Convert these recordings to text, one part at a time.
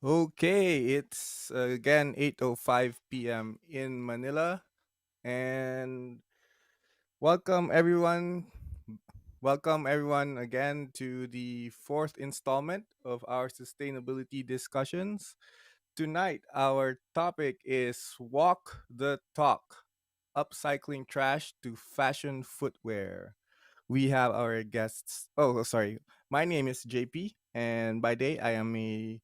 Okay, it's again 8:05 p.m. in Manila and welcome everyone. Welcome everyone again to the fourth installment of our sustainability discussions. Tonight our topic is walk the talk, upcycling trash to fashion footwear. We have our guests. Oh, sorry. My name is JP, and by day I am a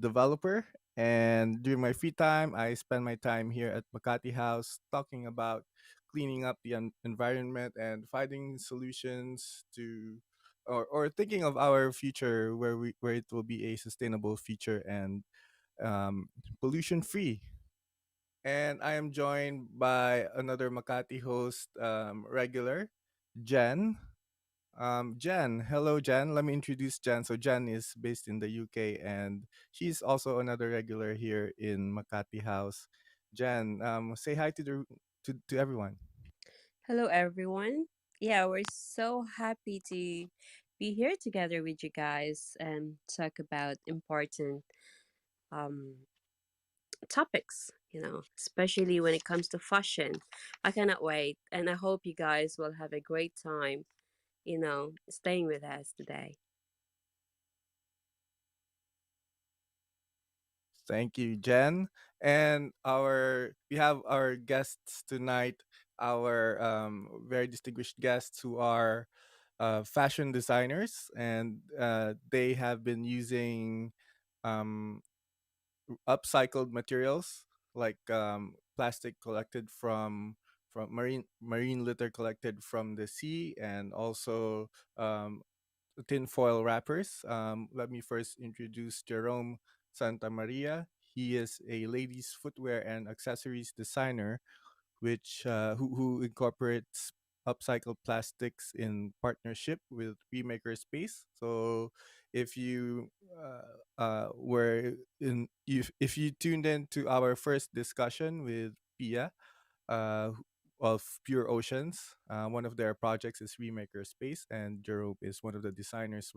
developer. And during my free time, I spend my time here at Makati House talking about cleaning up the environment and finding solutions to, or thinking of our future where it will be a sustainable future and pollution free. And I am joined by another Makati host, regular, Jen. Jen, hello, Jen. Let me introduce Jen. So Jen is based in the UK, and she's also another regular here in Makati House. Jen, say hi to everyone. Hello, everyone. Yeah, we're so happy to be here together with you guys and talk about important um, topics, especially when it comes to fashion. I cannot wait, and I hope you guys will have a great time, staying with us today. Thank you, Jen. And we have our guests tonight, our very distinguished guests who are fashion designers, and they have been using um, upcycled materials like plastic collected from marine litter collected from the sea, and also um, tinfoil wrappers. Let me first introduce Jerome Santa Maria. He is a ladies' footwear and accessories designer, who incorporates upcycled plastics in partnership with Remaker Space. So, if you were in if you tuned in to our first discussion with Pia, uh, of Pure Oceans. One of their projects is Remaker Space, and Jerome is one of the designers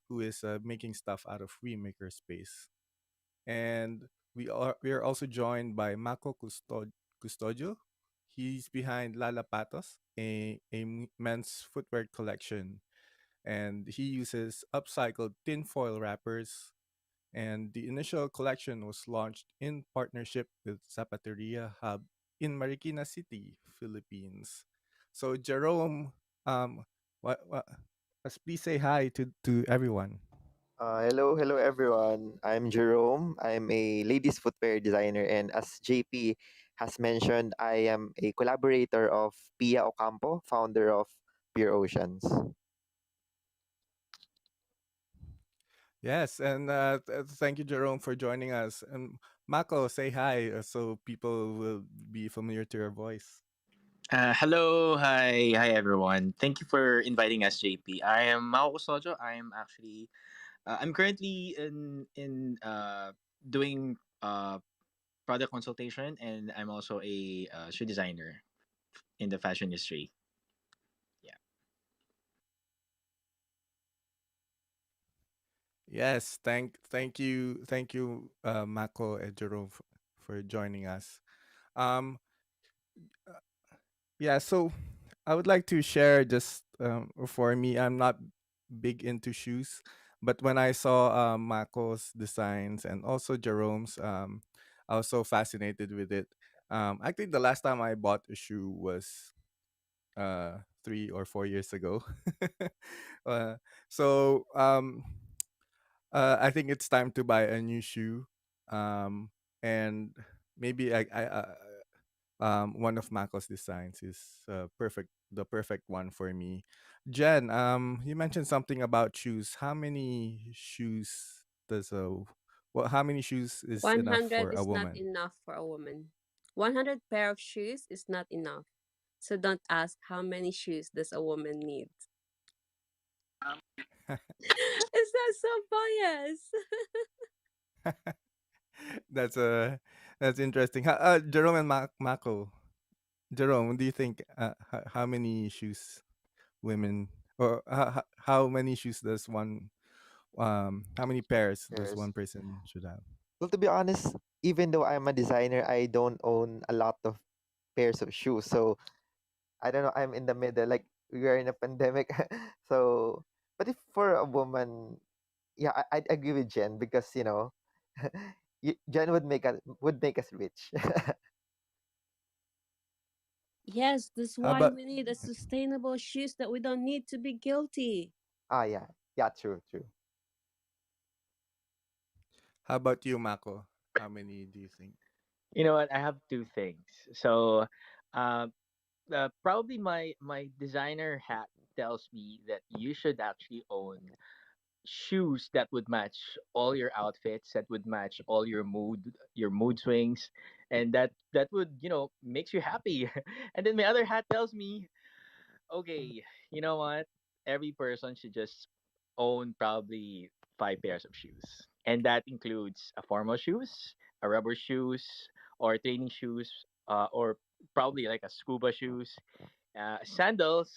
who is making stuff out of Remaker Space. And we are also joined by Custodio. He's behind Lala Patos, a men's footwear collection, and he uses upcycled tinfoil wrappers, and the initial collection was launched in partnership with Zapateria Hub in Marikina City, Philippines. So Jerome, what please say hi to everyone. Hello everyone. I'm Jerome. I'm a ladies footwear designer, and as JP has mentioned, I am a collaborator of Pia Ocampo, founder of Pure Oceans. Yes, and thank you, Jerome, for joining us. And Mako, say hi so people will be familiar to your voice. Hello, hi everyone. Thank you for inviting us, JP. I am Maco Custodio. I'm currently in doing product consultation, and I'm also a shoe designer in the fashion industry. Yeah. Yes, thank you, Mako and Jerome for joining us. Um, Yeah, so I would like to share just for me, I'm not big into shoes, but when I saw Mako's designs and also Jerome's, I was so fascinated with it. I think the last time I bought a shoe was 3 or 4 years ago. uh, so I think it's time to buy a new shoe, and maybe one of Mako's designs is the perfect one for me. Jen, you mentioned something about shoes. How many shoes does a how many shoes is enough 100 for a is not woman? enough for a woman. 100 pair of shoes is not enough. So don't ask how many shoes does a woman need. Is that so biased? that's a that's interesting. Jerome and Mako. Jerome, do you think how many shoes women, or how many shoes does How many pairs does Yes. one person should have? Well, to be honest, even though I'm a designer, I don't own a lot of pairs of shoes. So I don't know. I'm in the middle. Like we are in a pandemic. So, but if for a woman, yeah, I'd agree with Jen because Jen would make us rich. Yes, that's How why about we need a sustainable shoes that we don't need to be guilty. Ah, yeah, yeah, true, true. how about you, Mako? How many do you think? You know what? I have two things. So, uh, probably my designer hat tells me that you should actually own shoes that would match all your outfits, that would match all your mood swings, and that would makes you happy. And then my other hat tells me, okay, you know what? Every person should just own probably 5 pairs of shoes. And that includes a formal shoes, a rubber shoes, or training shoes, or probably like a scuba shoes, sandals,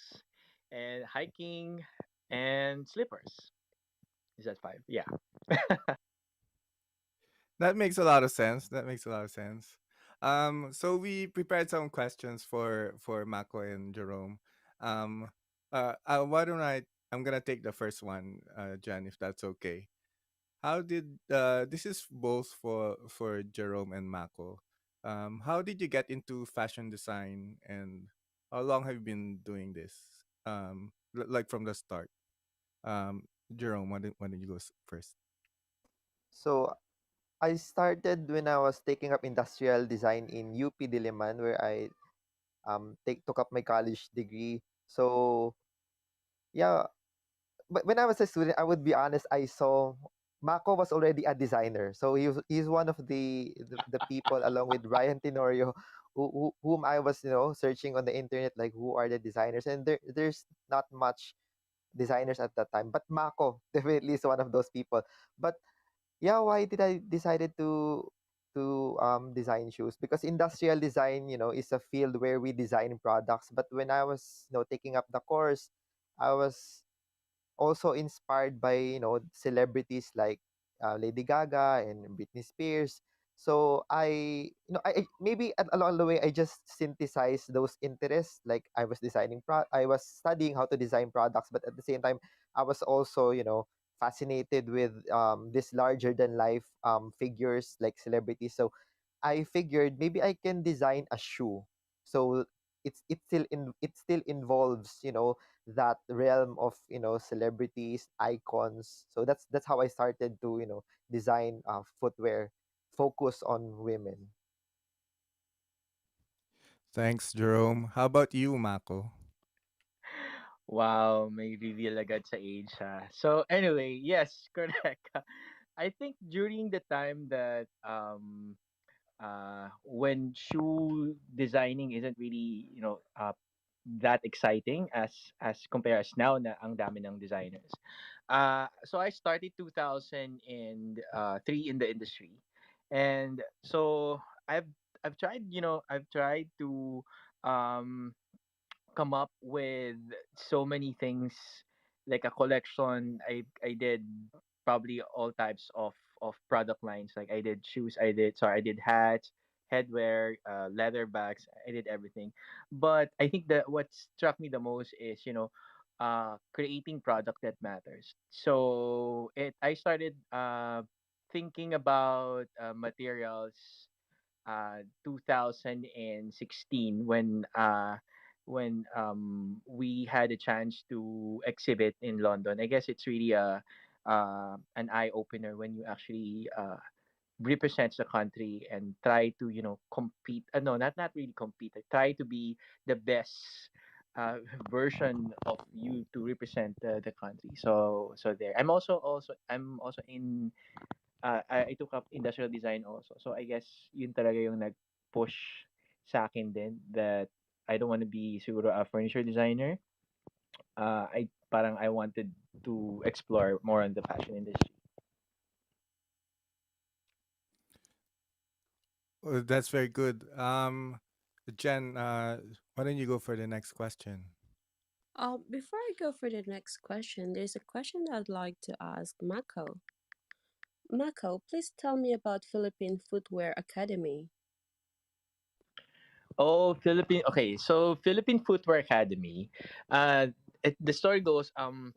and hiking, and slippers. Is that five? Yeah. That makes a lot of sense. That makes a lot of sense. So we prepared some questions for Mako and Jerome. Um, why don't I? I'm gonna take the first one, Jen, if that's okay. How did this is both for Jerome and Mako? How did you get into fashion design, and how long have you been doing this? Like from the start. Jerome, why don't you go first? So I started when I was taking up industrial design in UP Diliman, where I took up my college degree. So yeah, but when I was a student, I would be honest, I saw Mako was already a designer. So he's one of the people along with Ryan Tenorio whom I was, searching on the internet, like who are the designers, and there's not much designers at that time, but Mako definitely is one of those people. But yeah, why did I decided to design shoes? Because industrial design, is a field where we design products. But when I was, taking up the course, I was also inspired by, celebrities like Lady Gaga and Britney Spears. So maybe along the way I just synthesized those interests. Like I was studying how to design products, but at the same time I was also, fascinated with this larger than life figures like celebrities. So I figured maybe I can design a shoe. So it still involves, that realm of, celebrities, icons. So that's how I started to, design footwear focus on women. Thanks, Jerome. How about you, Mako? Wow, may reveal agad sa age ha. So anyway, yes, correct. I think during the time that when shoe designing isn't really that exciting as compare as now na ang dami ng designers. So I started 2003 in the industry, and so I've tried I've tried to um come up with so many things, like a collection. I did probably all types of product lines. Like I did hats, headwear, leather bags. I did everything. But I think that what struck me the most is creating product that matters. So it I started thinking about materials 2016 when we had a chance to exhibit in London. I guess it's really a an eye opener when you actually represents the country and try to compete. No, not really compete. Try to be the best uh, version of you to represent the country. So there. I'm also in I took up industrial design also. So I guess yun talaga yung nag-push sa akin din that I don't want to be siguro a furniture designer. I wanted to explore more on the fashion industry. That's very good. Jen, why don't you go for the next question? Before I go for the next question, there's a question I'd like to ask Mako. Mako, please tell me about Philippine Footwear Academy. Oh, Philippine. Okay, so Philippine Footwear Academy. The story goes. Okay.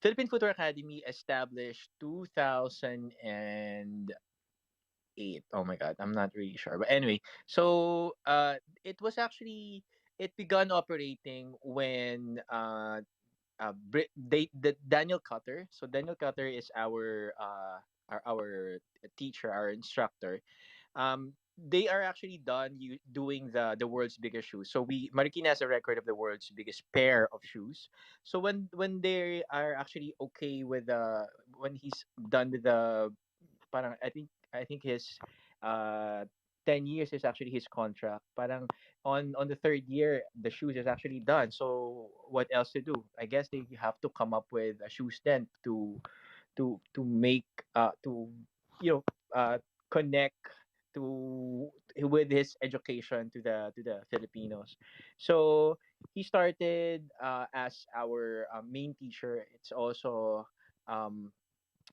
Philippine Footwear Academy established 2008. Oh my god, I'm not really sure. But anyway, so it was actually it began operating when the Daniel Cutter. So Daniel Cutter is our teacher, our instructor. They are actually done doing the world's biggest shoes. So we Marikina has a record of the world's biggest pair of shoes. So when they are actually okay with when he's done with the parang I think his uh 10 years is actually his contract. Parang on the third year the shoes is actually done. So what else to do? I guess they have to come up with a shoe stand to make to you know connect to with his education to the Filipinos. So he started as our main teacher. It's also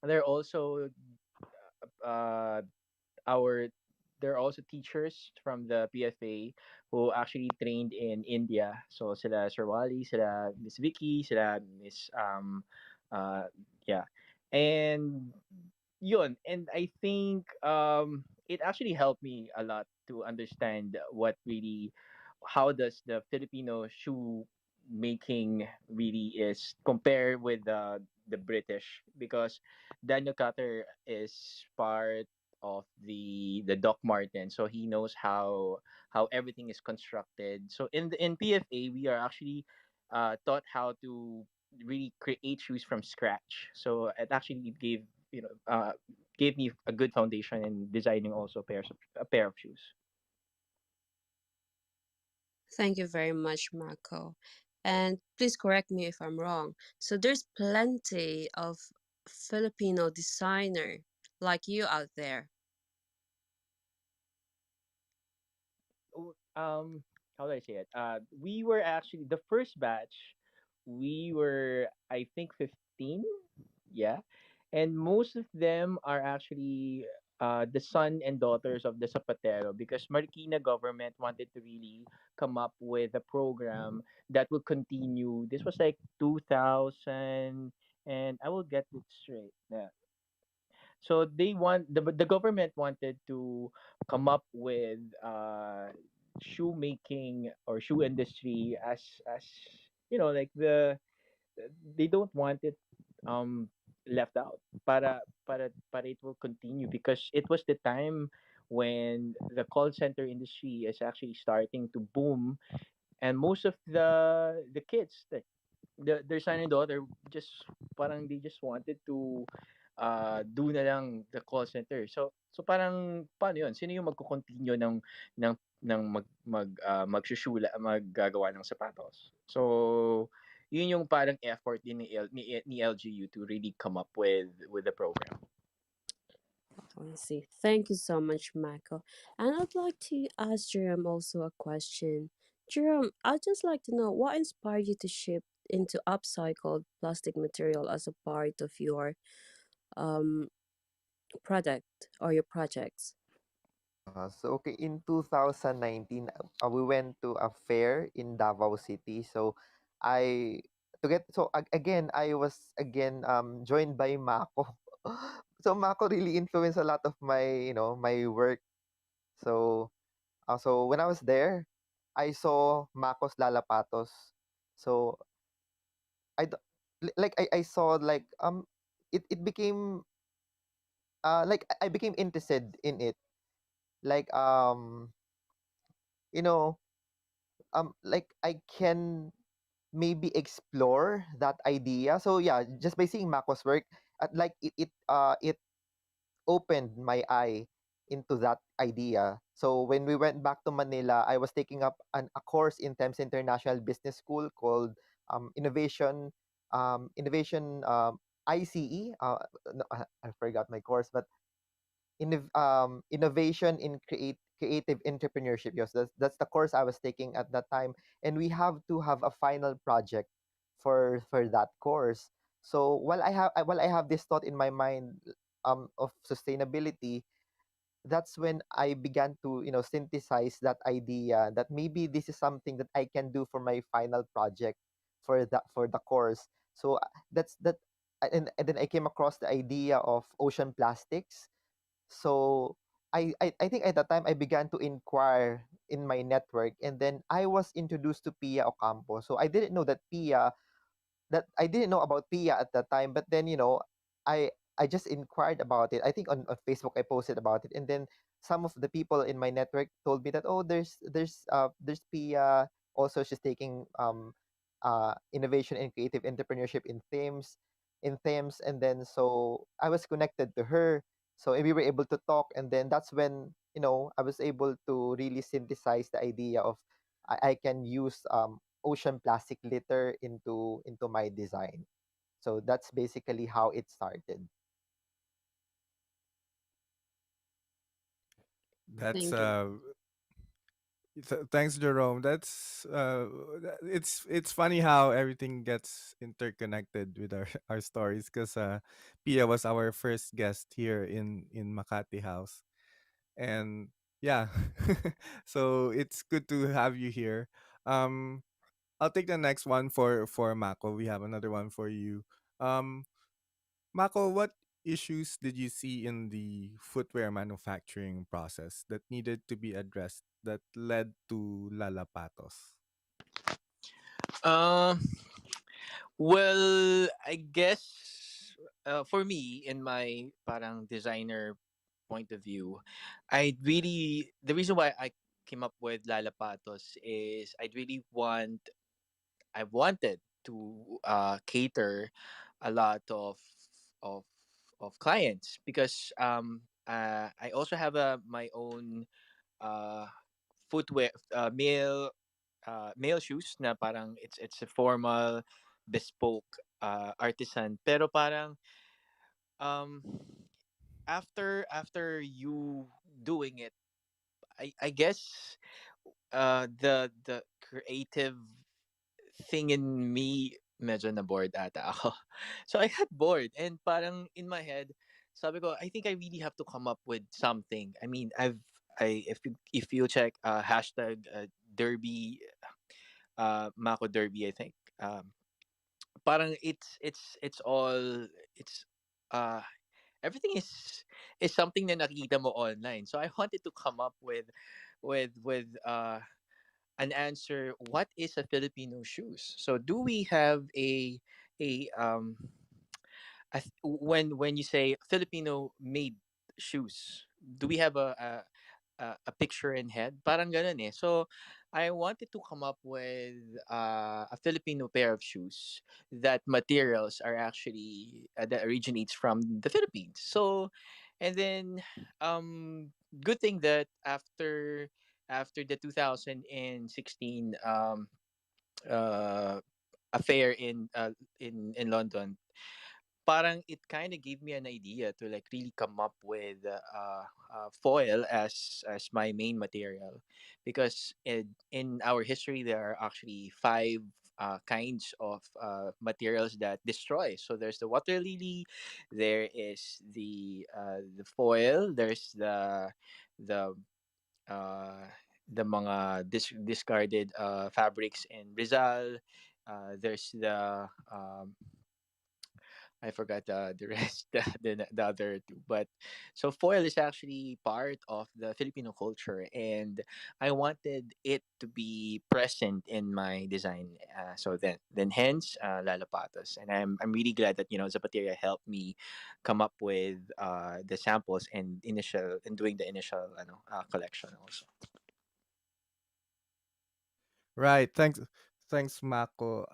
they're also uh, our there are also teachers from the PFA who actually trained in India. So sila Sir Wally, sila Miss Vicky, sila Miss uh yeah. And yun, and I think it actually helped me a lot to understand what really how does the Filipino shoe making really is compared with the British, because Daniel Cutter is part of the Doc Marten, so he knows how everything is constructed. So in PFA, we are actually taught how to really create shoes from scratch. So it actually gave me a good foundation in designing also a pair of shoes. Thank you very much, Mako. And please correct me if I'm wrong. So there's plenty of Filipino designer like you out there. How do I say it? We were actually the first batch. We were, I think, 15. Yeah, and most of them are actually the son and daughters of the Zapatero, because Marikina government wanted to really come up with a program that would continue. This was like 2000, and I will get it straight. Yeah. So the government wanted to come up with shoemaking or shoe industry as like they don't want it um left out para it will continue, because it was the time when the call center industry is actually starting to boom, and most of the kids their son and daughter just parang they just wanted to do na lang the call center. So parang paano 'yun? Sino yung magko-continue ng maggagawa ng sapatos? So yun yung parang effort din ni LGU to really come up with the program. I see. Thank you so much, Mako. And I'd like to ask Jerome also a question. Jerome, I'd just like to know what inspired you to shift into upcycled plastic material as a part of your um product or your projects. So okay, in 2019, we went to a fair in Davao City. So I again I was again joined by Mako. So Mako really influenced a lot of my my work. So so when I was there, I saw Mako's Lalapatos. So I d- I saw like it became like I became interested in it. Like you know like I can maybe explore that idea. So yeah, just by seeing Mako's work, it opened my eye into that idea. So when we went back to Manila, I was taking up a course in Thames International Business School called Innovation ICE. No, I forgot my course, but Innovation in creative entrepreneurship. Yes, that's the course I was taking at that time, and we have to have a final project for that course. So while I have this thought in my mind of sustainability, that's when I began to, synthesize that idea that maybe this is something that I can do for my final project for the course. So that's that, and then I came across the idea of ocean plastics. So I think at that time I began to inquire in my network, and then I was introduced to Pia Ocampo. So I didn't know about Pia at that time, but then I just inquired about it. I think on Facebook I posted about it, and then some of the people in my network told me that, oh, there's Pia. Also, she's taking innovation and creative entrepreneurship in themes, and then so I was connected to her. So we were able to talk, and then that's when I was able to really synthesize the idea of I can use ocean plastic litter into my design. So that's basically how it started. That's Thank you. thanks, Jerome. It's funny how everything gets interconnected with our our stories, because Pia was our first guest here in Makati House, and yeah, so it's good to have you here. Um, I'll take the next one for Mako. We have another one for you. Um, Mako, what issues did you see in the footwear manufacturing process that needed to be addressed that led to lalapatos? Uh, well, I guess for me, in my parang designer point of view, the reason why I came up with Lalapatos is I wanted to cater a lot of of clients because I also have my own uh, footwear male shoes na parang it's a formal bespoke artisan, pero parang um after you doing it, I guess the creative thing in me medyo na bored ata ako. So I got bored, and parang in my head sabi ko, I think I really have to come up with something. I mean, I if you check hashtag derby Mako Derby, I think. Parang it's all it's uh everything is something na nakikita mo online. So I wanted to come up with an answer. What is a Filipino shoes? So do we have a when you say Filipino made shoes, do we have a picture in head? Parang ganun eh. So I wanted to come up with a Filipino pair of shoes that materials are actually that originates from the Philippines. So and then good thing that after the 2016 uh affair in London, parang it kind of gave me an idea to like really come up with foil as my main material, because in our history there are actually five kinds of materials that destroy. So there's the water lily, there is the foil, there's the uh, the mga discarded fabrics in Rizal. There's I forgot the rest, the other two. But so foil is actually part of the Filipino culture, and I wanted it to be present in my design. So then hence Lalapatos, and I'm really glad that Zapateria helped me come up with the samples and doing the initial collection also. Right. Thanks, Mako.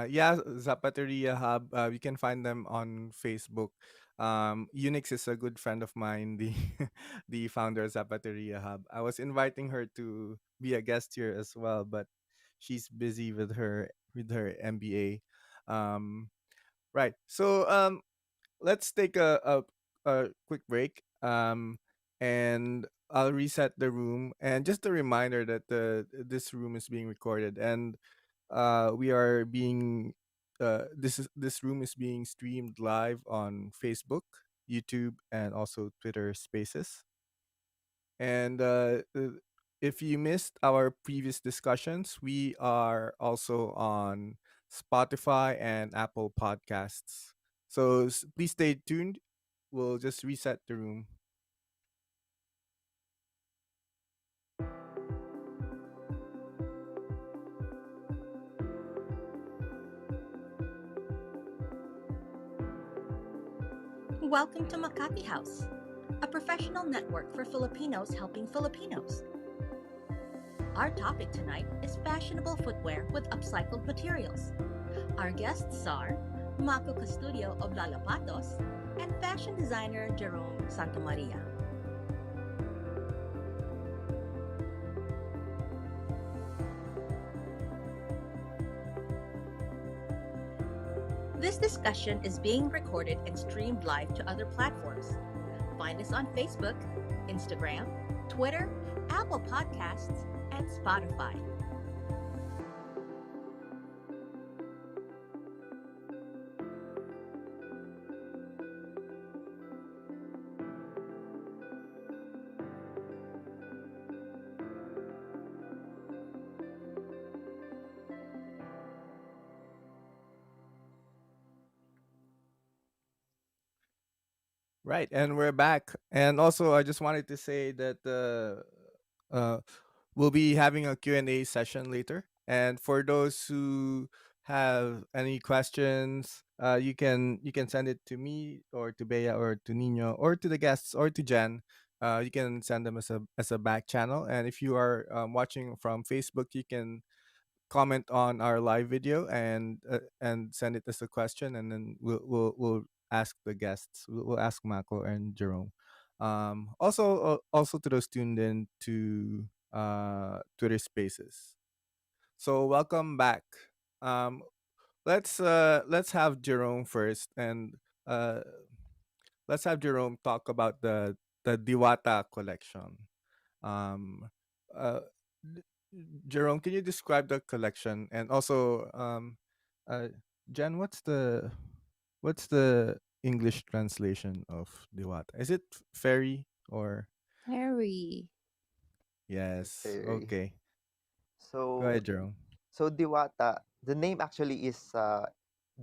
Yeah, Zapateria Hub. You can find them on Facebook. Unix is a good friend of mine, the the founder of Zapateria Hub. I was inviting her to be a guest here as well, but she's busy with her MBA. Right. So let's take a quick break. And I'll reset the room, and just a reminder that the this room is being recorded, and we are being this room is being streamed live on Facebook, YouTube, and also Twitter Spaces. And if you missed our previous discussions, we are also on Spotify and Apple Podcasts. So please stay tuned. We'll just reset the room. Welcome to Makati House, a professional network for Filipinos helping Filipinos. Our topic tonight is fashionable footwear with upcycled materials. Our guests are Maco Custodio of Lalapatos and fashion designer Jerome Santamaria. This discussion is being recorded and streamed live to other platforms. Find us on Facebook, Instagram, Twitter, Apple Podcasts, and Spotify. Right, and we're back. And also, I just wanted to say that uh, we'll be having a Q&A session later. And for those who have any questions, you can send it to me or to Bea or to Nino or to the guests or to Jen. You can send them as a back channel. And if you are watching from Facebook, you can comment on our live video and send it as a question, and then we'll ask the guests. We'll ask Mako and Jerome. Also to those tuned in to Twitter Spaces. So welcome back. Um, let's have Jerome first, and uh, let's have Jerome talk about the Diwata collection. Um, uh, d- Jerome, can you describe the collection, and also uh, Jen, what's the English translation of Diwata? Is it fairy or Harry. yes? Very. Okay, go So ahead, Jerome. Diwata, the name actually is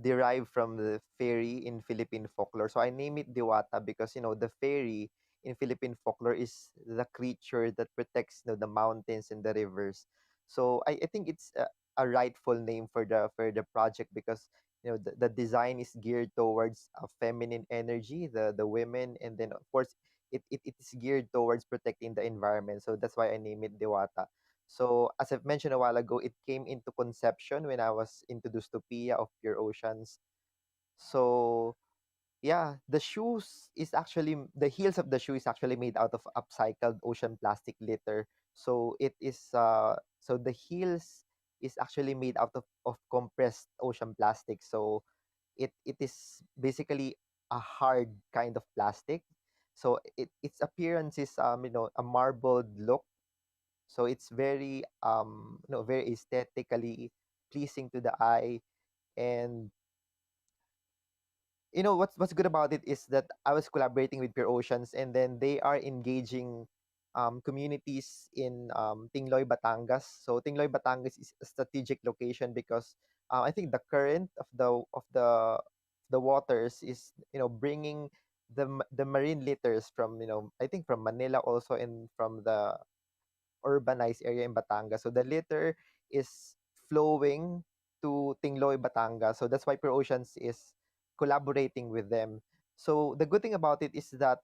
derived from the fairy in Philippine folklore. So I name it Diwata because the fairy in Philippine folklore is the creature that protects the mountains and the rivers. So I think it's a rightful name for the project because the design is geared towards a feminine energy, the women, and then of course it is geared towards protecting the environment. So that's why I name it Diwata. So as I've mentioned a while ago, it came into conception when I was introduced to Pia of Pure Oceans. So yeah, the heels of the shoe is actually made out of upcycled ocean plastic litter. So the heels is actually made out of compressed ocean plastic. So it is basically a hard kind of plastic. So its appearance is a marbled look, so it's very very aesthetically pleasing to the eye. And what's good about it is that I was collaborating with Pure Oceans, and then they are engaging communities in Tingloy, Batangas. So Tingloy, Batangas is a strategic location because I think the current of the waters is bringing the marine litters from I think from Manila also, and from the urbanized area in Batangas. So the litter is flowing to Tingloy, Batangas. So that's why Pure Oceans is collaborating with them. So the good thing about it is that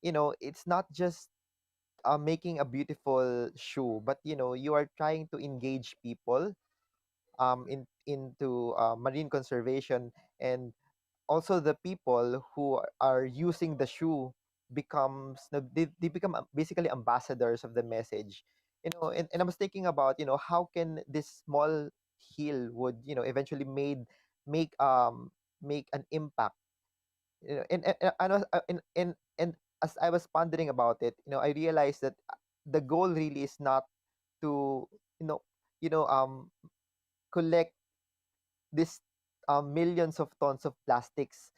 it's not just making a beautiful shoe, but you are trying to engage people into marine conservation, and also the people who are using the shoe they become basically ambassadors of the message. And I was thinking about how can this small heel would eventually make make an impact. And as I was pondering about it, I realized that the goal really is not to, you know, you know, collect this millions of tons of plastics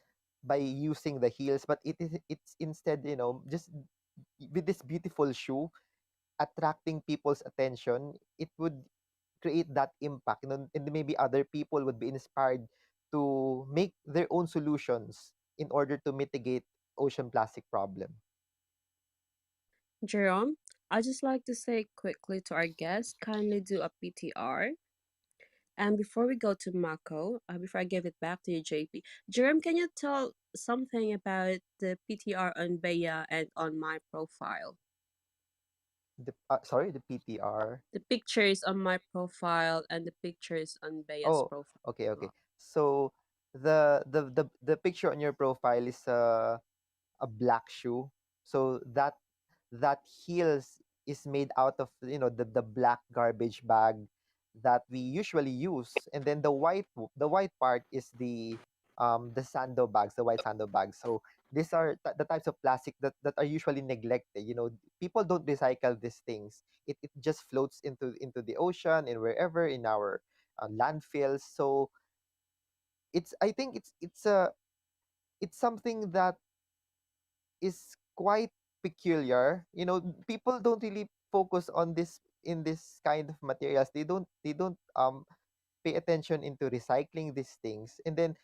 by using the heels, but it's instead, just with this beautiful shoe attracting people's attention, it would create that impact, and maybe other people would be inspired to make their own solutions in order to mitigate ocean plastic problem. Jerome, I'd just like to say quickly to our guests, kindly do a PTR. And before we go to Mako, before I give it back to you, JP, Jerome, can you tell something about the PTR on Bea and on my profile? Sorry, the PTR. The pictures on my profile and the pictures on Bea's Oh, profile okay, as okay. well. So the picture on your profile is a black shoe. So that heels is made out of, the black garbage bag that we usually use, and then the white part is the sandbags, the white sandbags. So these are the types of plastic that are usually neglected. People don't recycle these things. It just floats into the ocean and wherever in our landfills. So I think it's something that is quite peculiar. People don't really focus on this in this kind of materials. They don't pay attention into recycling these things. And then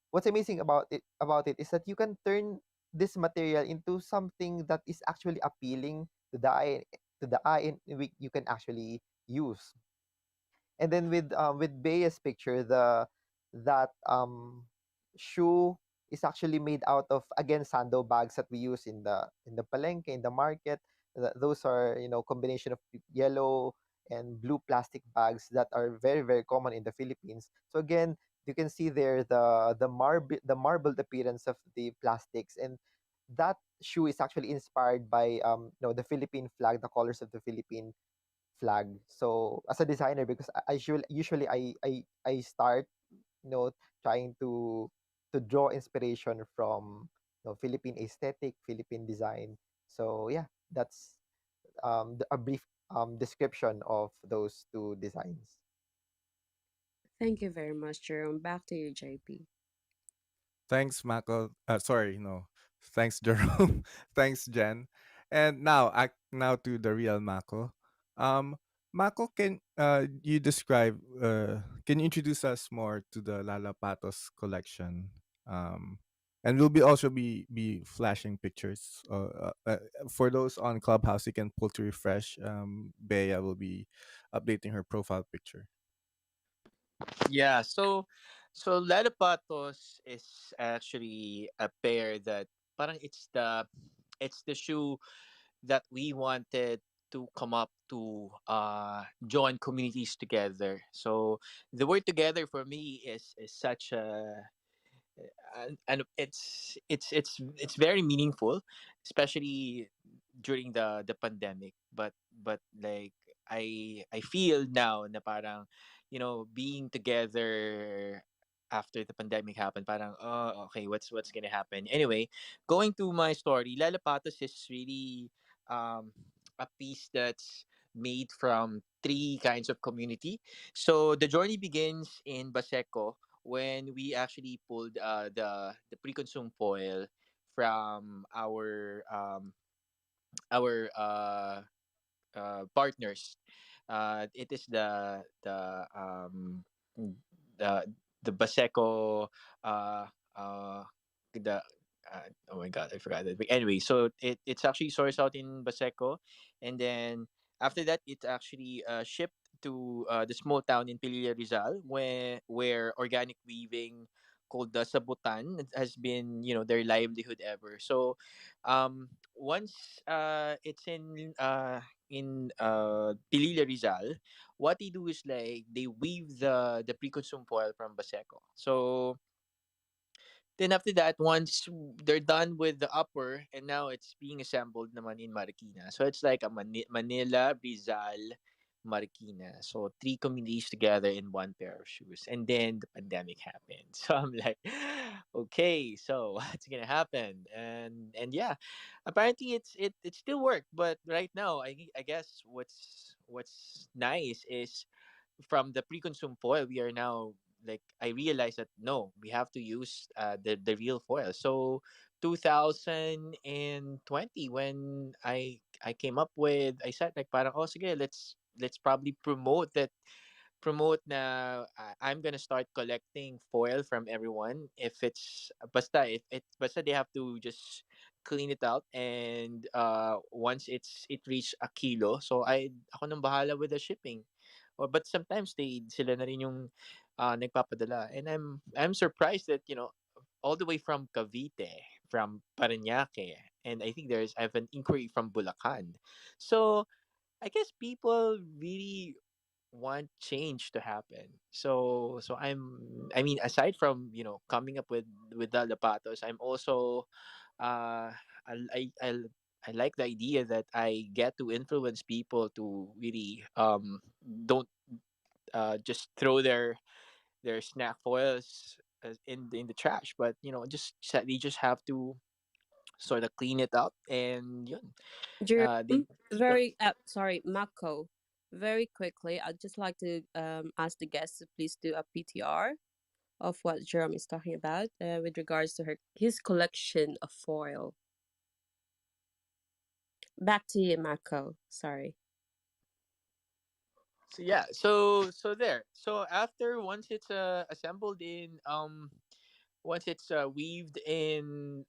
what's amazing about it is that you can turn this material into something that is actually appealing to the eye, and you can actually use. And then with Bea's picture, the that shoe is actually made out of, again, sando bags that we use in the palenque, in the market. Those are, combination of yellow and blue plastic bags that are very, very common in the Philippines. So again, you can see there the marbled appearance of the plastics, and that shoe is actually inspired by the Philippine flag, the colors of the Philippine flag. So as a designer, because usually I start, you know trying to draw inspiration from, Philippine aesthetic, Philippine design. So yeah, that's a brief description of those two designs. Thank you very much, Jerome. Back to you, JP. Thanks, Mako. Sorry, no. Thanks, Jerome. Thanks, Jen. And now to the real Mako. Mako, can you introduce us more to the Lalapatos collection? Um, and we'll be flashing pictures. For those on Clubhouse, you can pull to refresh. Bea will be updating her profile picture. Yeah, so Lalapatos is actually a pair that parang it's the shoe that we wanted to come up to join communities together. So the word together for me is such a and it's very meaningful, especially during the pandemic. But like I feel now na parang being together after the pandemic happened, parang oh okay, what's gonna happen anyway. Going to my story, Lalapatos is really a piece that's made from three kinds of community. So the journey begins in Baseco when we actually pulled the pre-consumed foil from our partners. It is the the Baseco uh, uh, the oh my god, I forgot it. But anyway, so it's actually sourced out in Baseco, and then after that, it's actually shipped to the small town in Pililla Rizal, where organic weaving called the Sabutan has been their livelihood ever. So once it's in Pililla Rizal, what they do is like they weave the pre-consumed foil from Baseco. So then after that, once they're done with the upper, and now it's being assembled naman in Marikina. So it's like a Manila, Rizal, Marikina. So three communities together in one pair of shoes. And then the pandemic happened. So I'm like, okay, so what's gonna happen? And yeah, apparently it still worked. But right now, I guess what's nice is from the pre-consumed foil, we are now like I realized that no, we have to use the real foil. So 2020 when I came up with I said like parang oh sige let's probably promote na I'm gonna start collecting foil from everyone if it's basta they have to just clean it out and once it reach a kilo so ako nang bahala with the shipping or but sometimes sila na rin yung nagpapadala and I'm surprised that all the way from Cavite from Parañaque and I think I have an inquiry from Bulacan so I guess people really want change to happen. I mean aside from, coming up with the Lapatos, I'm also I I I I like the idea that I get to influence people to really don't just throw their snack foils in the trash, but they just have to sort of clean it up and yun. They Jerome, yep. very sorry, Mako. Very quickly, I'd just like to ask the guests to please do a PTR of what Jerome is talking about with regards to his collection of foil. Back to you, Mako. Sorry. So yeah, so there. So after once it's assembled once it's weaved in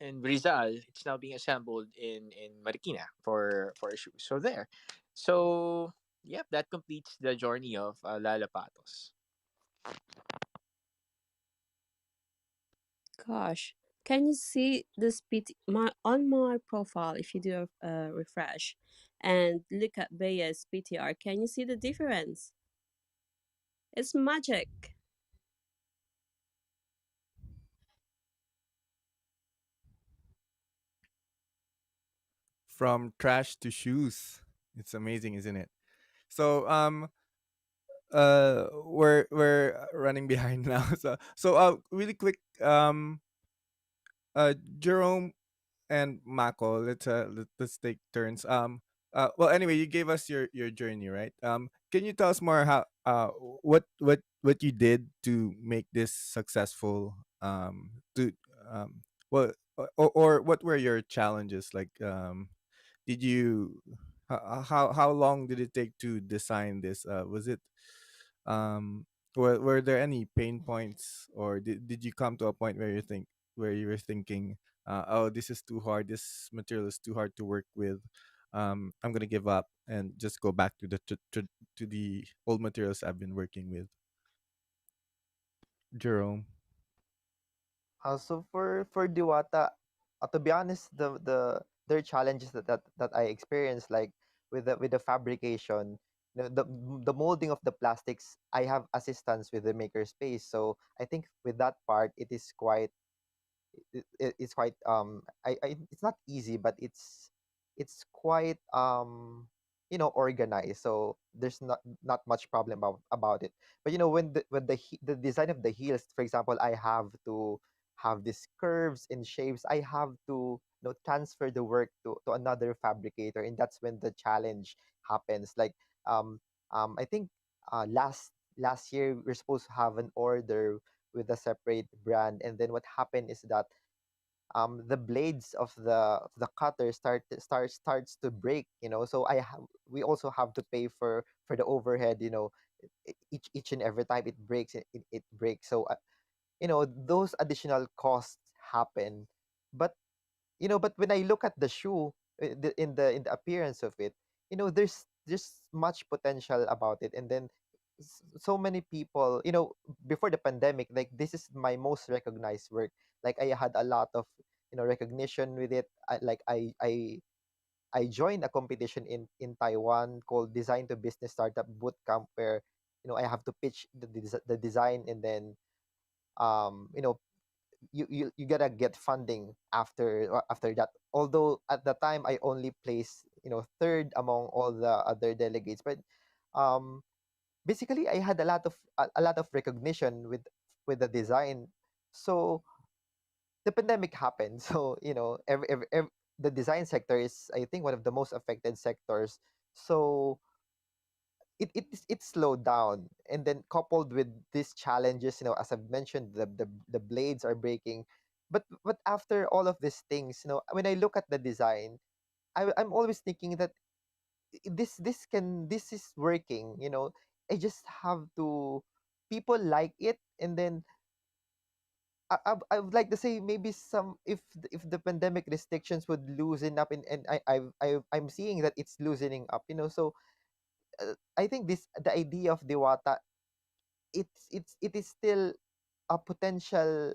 Rizal, it's now being assembled in Marikina for a shoe. So there. So yep, that completes the journey of Lalapatos. Gosh, can you see this on my profile? If you do a refresh and look at Bea's PTR, can you see the difference? It's magic. From trash to shoes. It's amazing, isn't it? So we're running behind now. So really quick, Jerome and Mako, let's take turns. Well, anyway, you gave us your journey, right? Can you tell us more how what you did to make this successful? To well, or what were your challenges? Like, did you how long did it take to design this? Was it were there any pain points, or did you come to a point where you were thinking, oh, this is too hard, this material is too hard to work with, I'm gonna give up and just go back to to the old materials I've been working with? Jerome. So for Diwata, to be honest, their challenges that I experienced, like with the fabrication, the molding of the plastics, I have assistance with the maker space. So I think with that part, it's quite it's not easy, but it's quite organized, so there's not much problem about it. But the design of the heels, for example, I have to have these curves and shapes. I have to transfer the work to another fabricator, and that's when the challenge happens. Like um I think last year we're supposed to have an order with a separate brand, and then what happened is that the blades of the cutter starts to break, so we also have to pay for the overhead, each and every time it breaks, it breaks. So those additional costs happen. But but when I look at the shoe, in the appearance of it, there's much potential about it. And then so many people, before the pandemic, like this is my most recognized work. Like I had a lot of recognition with it. I joined a competition in Taiwan called Design to Business Startup Bootcamp, where I have to pitch the design, and then um you know you gotta get funding after that. Although at the time I only placed third among all the other delegates. But um, basically, I had a lot of recognition with the design. So the pandemic happened. So the design sector is, I think, one of the most affected sectors. So it slowed down, and then coupled with these challenges, as I've mentioned, the blades are breaking. But after all of these things, when I look at the design, I'm always thinking that this is working. I just have to, people like it. And then I would like to say, maybe some, if the pandemic restrictions would loosen up, and I'm seeing that it's loosening up. So I think the idea of Diwata, it is still a potential.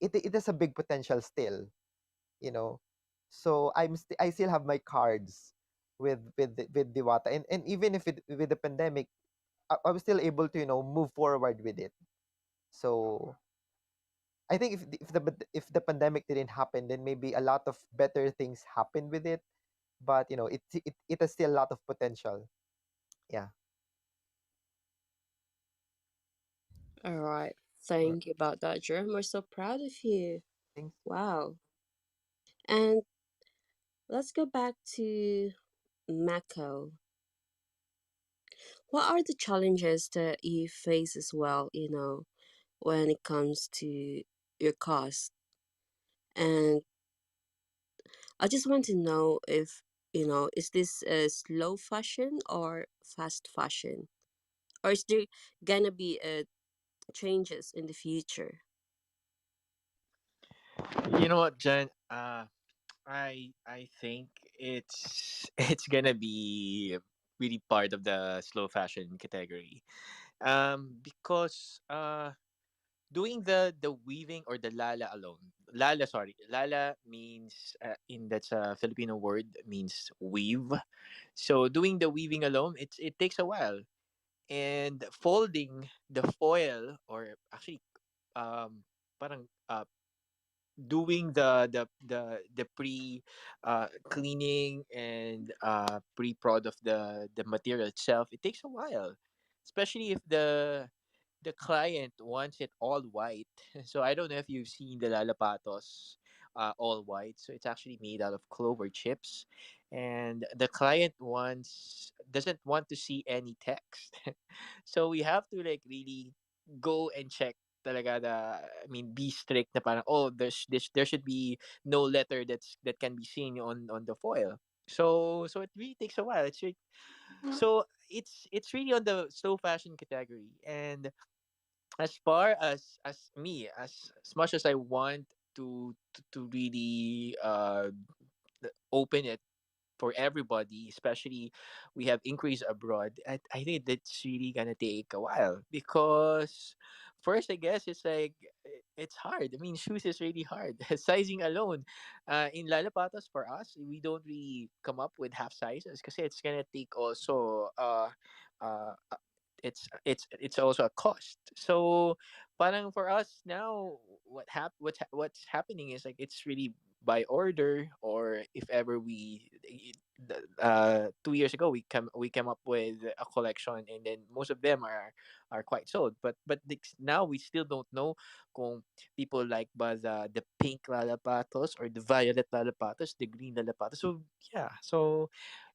It is a big potential still. you know so I still have my cards with Diwata. And even if with the pandemic, I was still able to move forward with it. So I think if the pandemic didn't happen, then maybe a lot of better things happened with it. But it has still a lot of potential. Yeah. All right. Uh, Thank you about that, Jerome. We're so proud of you. Thanks. Wow. And let's go back to Maco. What are the challenges that you face as well, when it comes to your cost? And I just want to know if, is this a slow fashion or fast fashion? Or is there gonna be changes in the future? You know what, Jen? I think it's gonna be really part of the slow fashion category. Because doing the weaving or the lala alone. Lala means in that's a Filipino word, means weave. So doing the weaving alone, it takes a while. And folding the foil, or actually parang doing the pre cleaning and pre prod of the material itself, it takes a while, especially if the client wants it all white. So I don't know if you've seen the lalapatos all white. So it's actually made out of clover chips, and the client wants doesn't want to see any text. So we have to like really go and check talaga I mean, be strict na parang, oh, there should be no letter that can be seen on the foil. So it really takes a while. So it's really on the slow fashion category. And as far as me, as much as I want to really open it for everybody, especially we have increase abroad, I think that's really gonna take a while. Because first, I guess it's like it's hard. I mean, shoes is really hard. Sizing alone, in lalapatas for us, we don't really come up with half sizes because it's gonna take also uh it's also a cost. So parang for us now, what's happening is like it's really by order. Or if ever 2 years ago we came up with a collection, and then most of them are quite sold. Now we still don't know kung people like ba the pink lalapatos or the violet lalapatos, the green lalapatos. So yeah, so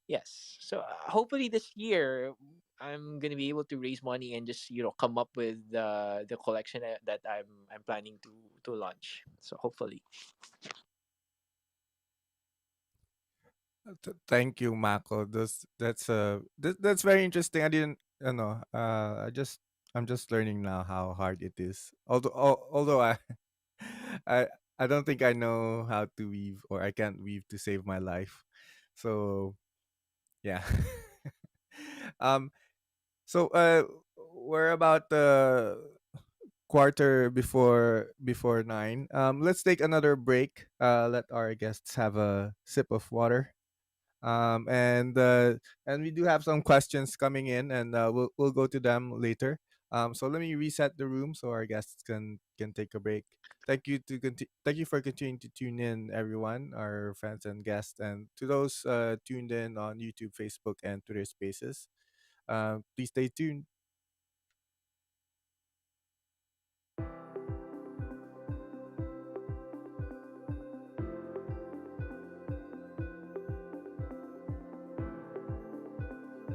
yes. So hopefully this year I'm gonna be able to raise money and just come up with the collection that I'm planning to launch. So hopefully. Thank you, Mako. That's very interesting. I didn't, I'm just learning now how hard it is. Although I I don't think I know how to weave, or I can't weave to save my life. So yeah. um. So we're about quarter before 9. Let's take another break. Let our guests have a sip of water. And we do have some questions coming in, and we'll go to them later. So let me reset the room so our guests can take a break. thank you for continuing to tune in, everyone, our fans and guests, and to those tuned in on YouTube, Facebook, and Twitter Spaces. Please stay tuned.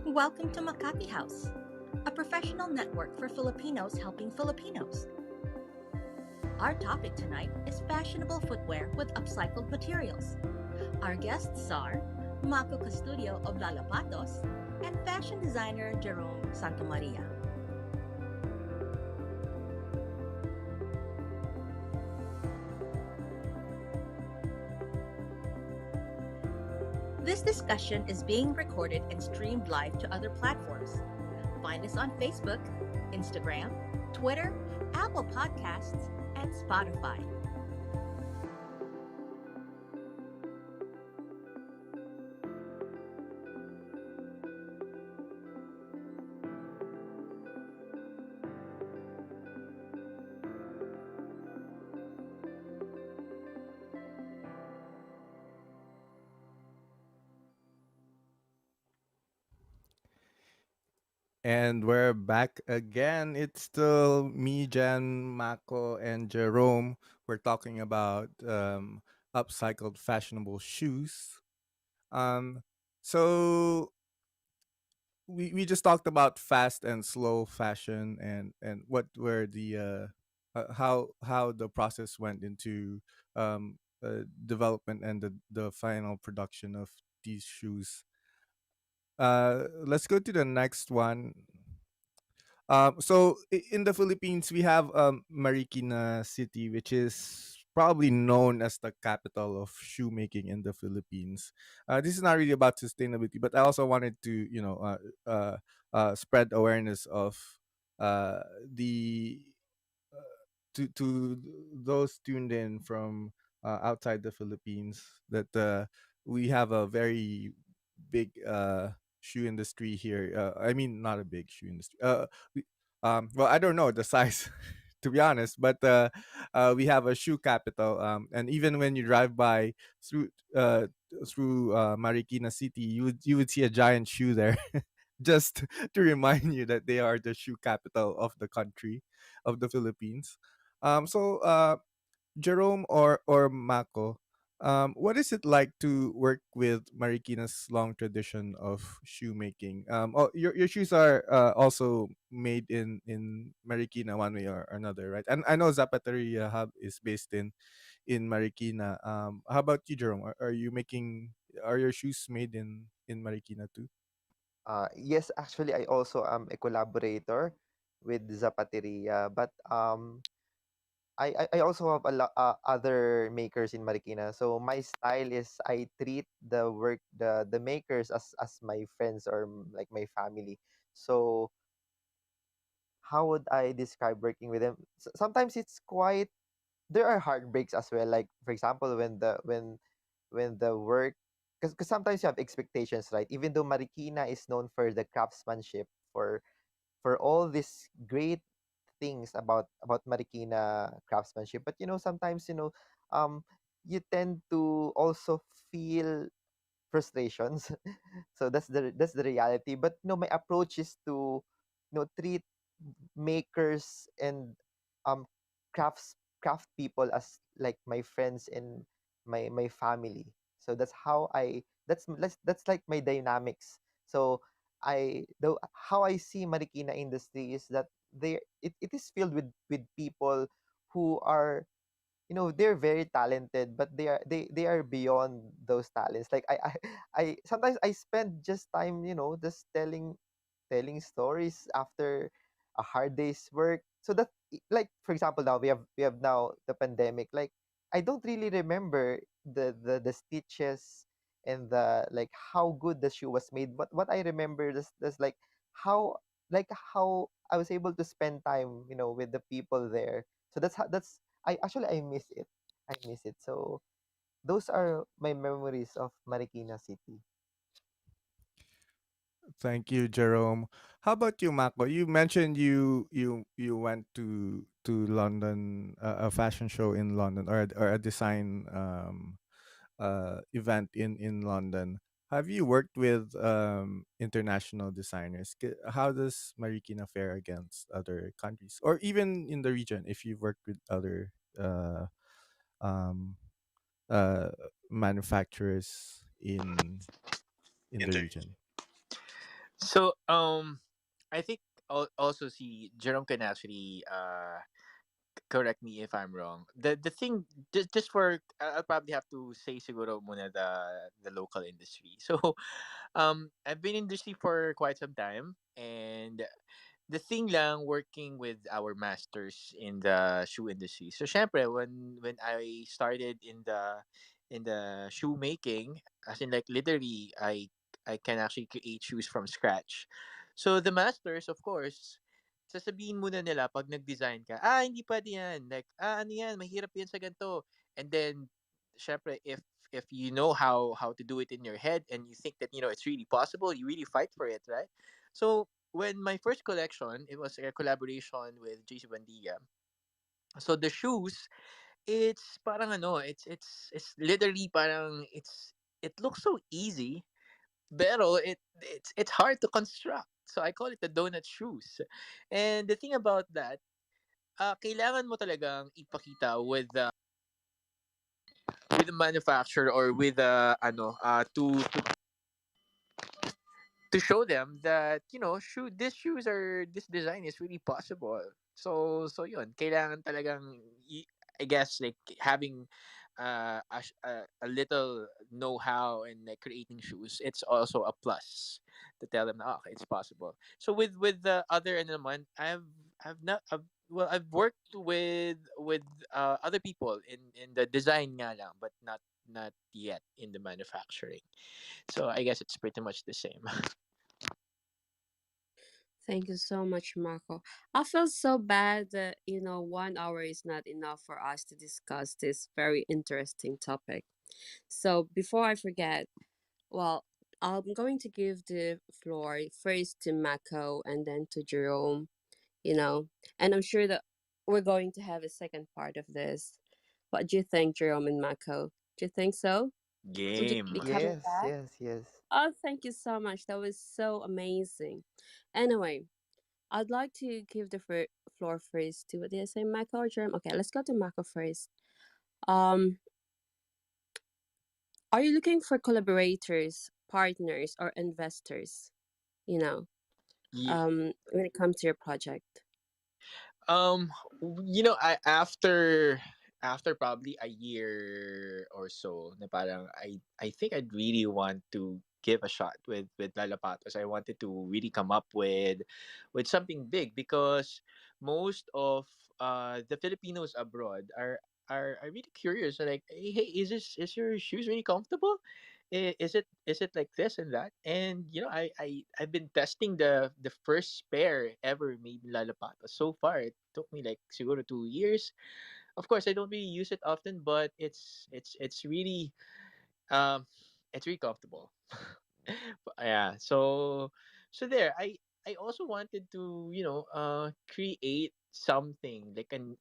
Welcome to Makati House, a professional network for Filipinos helping Filipinos. Our topic tonight is fashionable footwear with upcycled materials. Our guests are Maco Custodio of Lalapatos and fashion designer Jerome Santamaria. This discussion is being recorded and streamed live to other platforms. Find us on Facebook, Instagram, Twitter, Apple Podcasts, and Spotify. And we're back again. It's still me, Jen, Mako, and Jerome. We're talking about upcycled fashionable shoes. Um, so we just talked about fast and slow fashion, and what were the how the process went into development and the final production of these shoes. Let's go to the next one. In the Philippines, we have Marikina City, which is probably known as the capital of shoemaking in the Philippines. This is not really about sustainability, but I also wanted to, spread awareness of the to those tuned in from outside the Philippines that we have a very big shoe industry here. I mean, not a big shoe industry. Well, I don't know the size, to be honest, but we have a shoe capital. And even when you drive by through uh, Marikina City, you would see a giant shoe there, just to remind you that they are the shoe capital of the country, of the Philippines. Jerome or Mako, what is it like to work with Marikina's long tradition of shoemaking? Your shoes are also made in Marikina one way or another, right? And I know Zapateria Hub is based in Marikina. How about you, Jerome? Are you making are your shoes made in Marikina too? Yes, actually, I also am a collaborator with Zapateria, but I also have a lot other makers in Marikina. So my style is I treat the makers as my friends or like my family. So how would I describe working with them? Sometimes it's quite there are heartbreaks as well. Like for example, when the work because sometimes you have expectations, right? Even though Marikina is known for the craftsmanship, for all these great things about Marikina craftsmanship, but sometimes um you tend to also feel frustrations. So that's the reality. But my approach is to treat makers and um crafts craft people as like my friends and my family. So that's like my dynamics. So how I see Marikina industry is that it is filled with people who are they're very talented, but they are beyond those talents. Like I sometimes I spend just time just telling stories after a hard day's work. So that like for example, now we have now the pandemic. Like I don't really remember the stitches and the like how good the shoe was made, but what I remember is how how I was able to spend time with the people there. So that's I miss it. I miss it. So those are my memories of Marikina City. Thank you, Jerome. How about you, Mako? You mentioned you went to London, a fashion show in London, or a design event in London. Have you worked with international designers? How does Marikina fare against other countries, or even in the region? If you've worked with other um, uh, manufacturers in the region. So I think also see Jerome can actually correct me if I'm wrong. The thing, just for I'll probably have to say siguro muna the local industry. So I've been in industry for quite some time, and the thing lang working with our masters in the shoe industry. So syempre when I started in the shoemaking, as in like literally I can actually create shoes from scratch. So the masters, of course, sasabihin muna nila pag nag-design ka, hindi pwede yan. Like, ano yan, mahirap yan sa ganito. And then, syempre, if you know how to do it in your head and you think that, it's really possible, you really fight for it, right? So, when my first collection, it was a collaboration with JC Bandia. So the shoes, it's parang ano, it's literally parang it looks so easy, pero it's hard to construct. So I call it the donut shoes. And the thing about that, kailangan mo talagang ipakita with the manufacturer or with to show them that these shoes are this design is really possible. So yun, kailangan talagang I guess like having a little know-how in like creating shoes. It's also a plus to tell them, okay, it's possible. So with the other end naman, I've not I've worked with other people in the design nga lang, but not yet in the manufacturing. So I guess it's pretty much the same. Thank you so much, Marco. I feel so bad that, 1 hour is not enough for us to discuss this very interesting topic. So before I forget, well, I'm going to give the floor first to Mako and then to Jerome, and I'm sure that we're going to have a second part of this. What do you think, Jerome and Mako? Do you think so? Would you Game. be coming Yes, back? yes, yes. Oh, thank you so much. That was so amazing. Anyway, I'd like to give the floor first to, what did I say, Mako or Jerome? Okay, let's go to Mako first. Um, are you looking for collaborators, partners, or investors? You know, when it comes to your project. Um, I after probably a year or so, na parang I think I'd really want to give a shot with Lalapatos. I wanted to really come up with something big because most of the Filipinos abroad are really curious. They're like, hey, is your shoes really comfortable? Is it like this and that? And I've been testing the first pair ever made in Lalapatos. So far, it took me like siguro 2 years. Of course, I don't really use it often, but um it's really comfortable. Yeah. So there, I also wanted to create something like an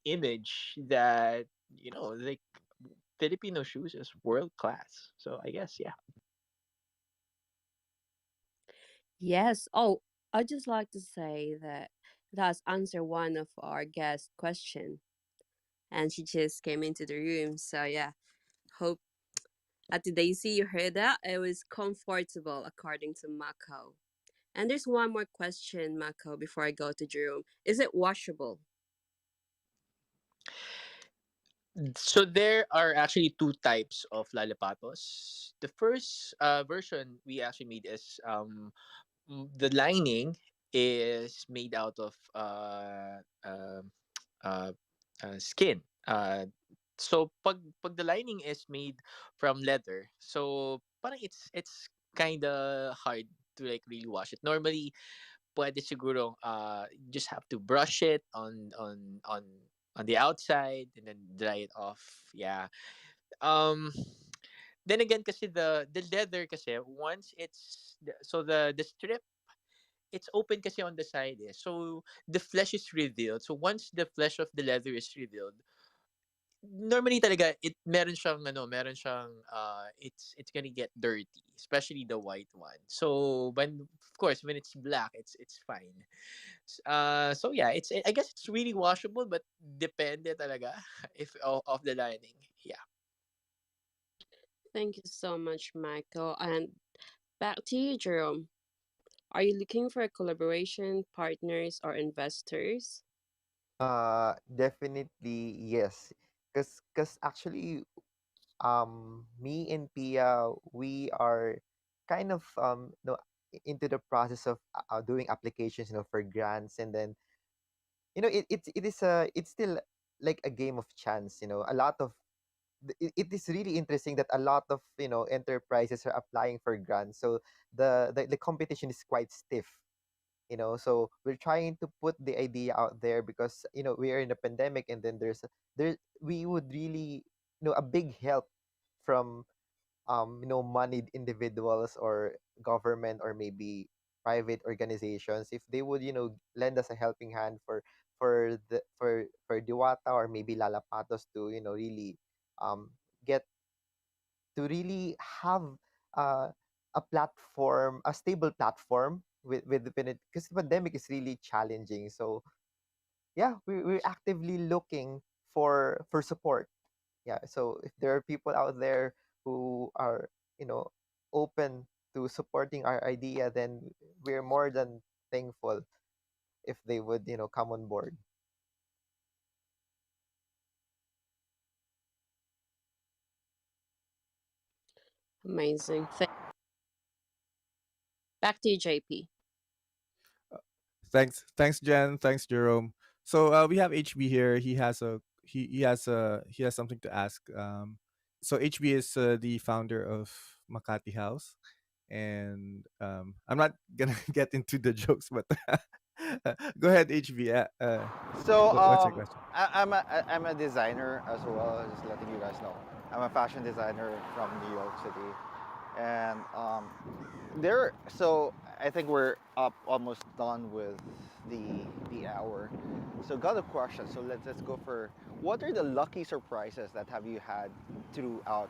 image that like Filipino shoes is world class. So I guess yeah. Yes. Oh, I'd just like to say that that's answer one of our guest question, and she just came into the room. So yeah, hope at the Daisy you heard that it was comfortable according to Mako. And there's one more question, Mako, before I go to Jerome. Is it washable? So there are actually two types of lalapatos. The first version we actually made is the lining is made out of uh, skin. So pag the lining is made from leather, so parang it's kind of hard to like really wash it. Normally, pwede siguro just have to brush it on the outside and then dry it off. Yeah. Um then again kasi the leather kasi once so the strip it's open kasi on the side eh. So the flesh is revealed. So once the flesh of the leather is revealed, normally talaga meron siyang it's gonna get dirty, especially the white one. So when of course when it's black, it's fine. So yeah, I guess it's really washable, but depende talaga if of the lining. Yeah. Thank you so much, Michael. And back to you, Jerome. Are you looking for a collaboration, partners, or investors? Definitely yes. Cause actually, me and Pia, we are kind of into the process of doing applications, for grants, and then it's still like a game of chance. A lot of it is really interesting that a lot of enterprises are applying for grants, so the competition is quite stiff. So we're trying to put the idea out there because we are in a pandemic, and then there we would really a big help from moneyed individuals or government or maybe private organizations if they would lend us a helping hand for Diwata or maybe Lalapatos to really um get to really have uh, a platform, a stable platform with when it because the pandemic is really challenging. So yeah, we're actively looking for support. Yeah, so if there are people out there who are you know open to supporting our idea, then we're more than thankful if they would come on board. Amazing. Back to you, JP. Thanks, Jen. Thanks, Jerome. So we have HB here. He has something to ask. So HB is the founder of Makati House, and I'm not gonna get into the jokes, but go ahead, HB. So What's your question? I'm a designer as well. Just letting you guys know, I'm a fashion designer from New York City, and there. So I think we're up almost done with the hour. So got a question. So let's go for what are the lucky surprises that have you had throughout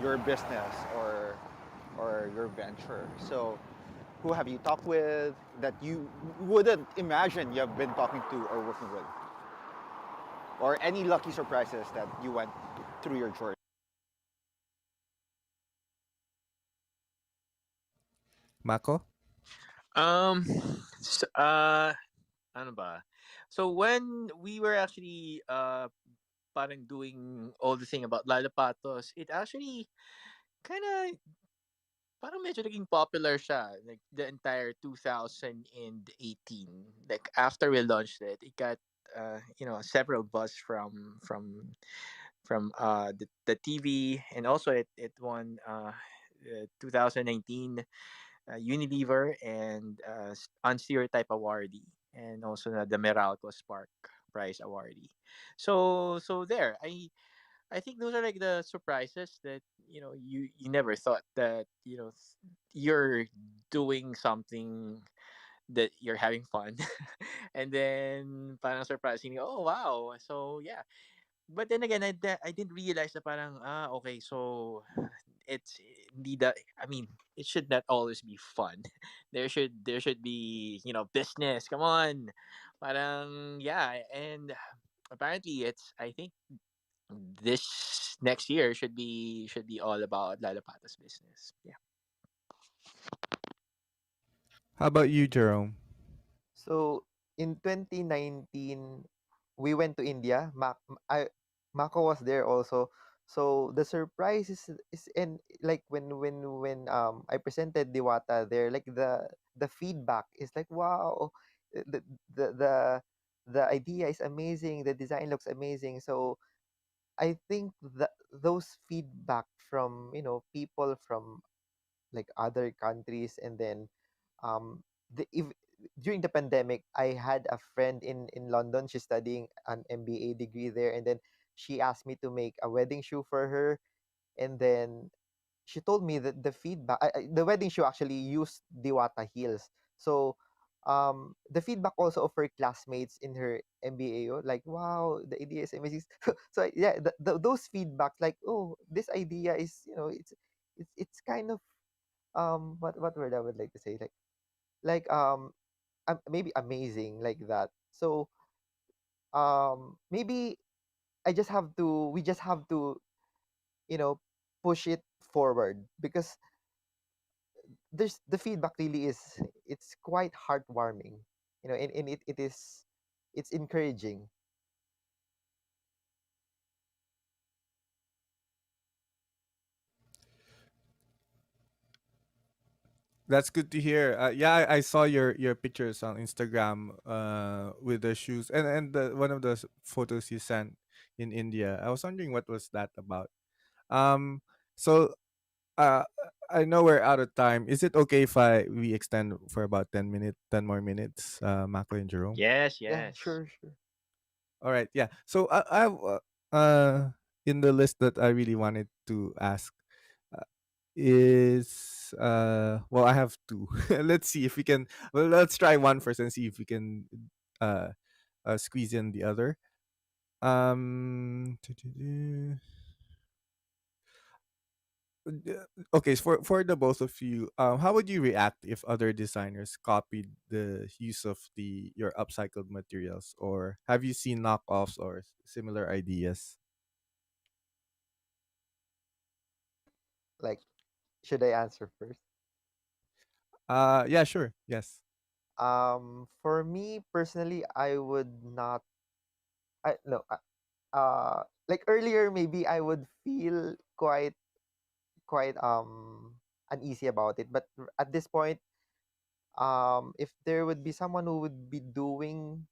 your business or your venture? So who have you talked with that you wouldn't imagine you've been talking to or working with? Or any lucky surprises that you went through your journey? Mako? Um s- ano ba? So when we were actually parang doing all the thing about Lalapatos, it actually kind of parang medyo naging popular siya like the entire 2018. Like after we launched it, it got several buzz from the TV, and also it won 2019 Unilever and Unstereotype Awardee, and also the Meralco Spark Prize Awardee. So there, I think those are like the surprises that you never thought that you're doing something that you're having fun, and then parang surprising, oh wow, so yeah. But then again, I didn't realize that parang okay, so it's hindi that, I mean, it should not always be fun. There should be business. Come on, parang yeah, and apparently it's, I think this next year should be all about Lalapata's business. Yeah. How about you, Jerome? So in 2019, we went to India. Mako was there also. So the surprise is and like when I presented Diwata there, like the feedback is like wow, the the the the idea is amazing, the design looks amazing. So I think that those feedback from people from like other countries, and then um if during the pandemic I had a friend in London. She's studying an MBA degree there, and then she asked me to make a wedding shoe for her, and then she told me that the feedback the wedding shoe actually used Diwata heels. So the feedback also of her classmates in her MBA, like, wow, the idea is amazing. So yeah, those feedbacks, like, oh, this idea is, it's kind of, what word I would like to say, like maybe amazing, like that. So maybe we just have to, you know push it forward, because there's the feedback really is, it's quite heartwarming, and it's encouraging. That's good to hear. Yeah, I saw your pictures on Instagram with the shoes, and one of the photos you sent in India. I was wondering what was that about. Um, so uh, I know we're out of time. Is it okay if we extend for about 10 more minutes, Mako and Jerome? Yes, Yeah, yes. sure, sure. All right, yeah. So I have in the list that I really wanted to ask uh, is well, I have two. Let's see if we can. Well, let's try one first and see if we can uh, squeeze in the other. Um, okay, for the both of you, how would you react if other designers copied the use of the your upcycled materials, or have you seen knockoffs or similar ideas? Like, should I answer first? Yeah, sure. Yes. For me personally, I would not. I no. Like earlier, maybe I would feel quite uneasy about it, but at this point, if there would be someone who would be doing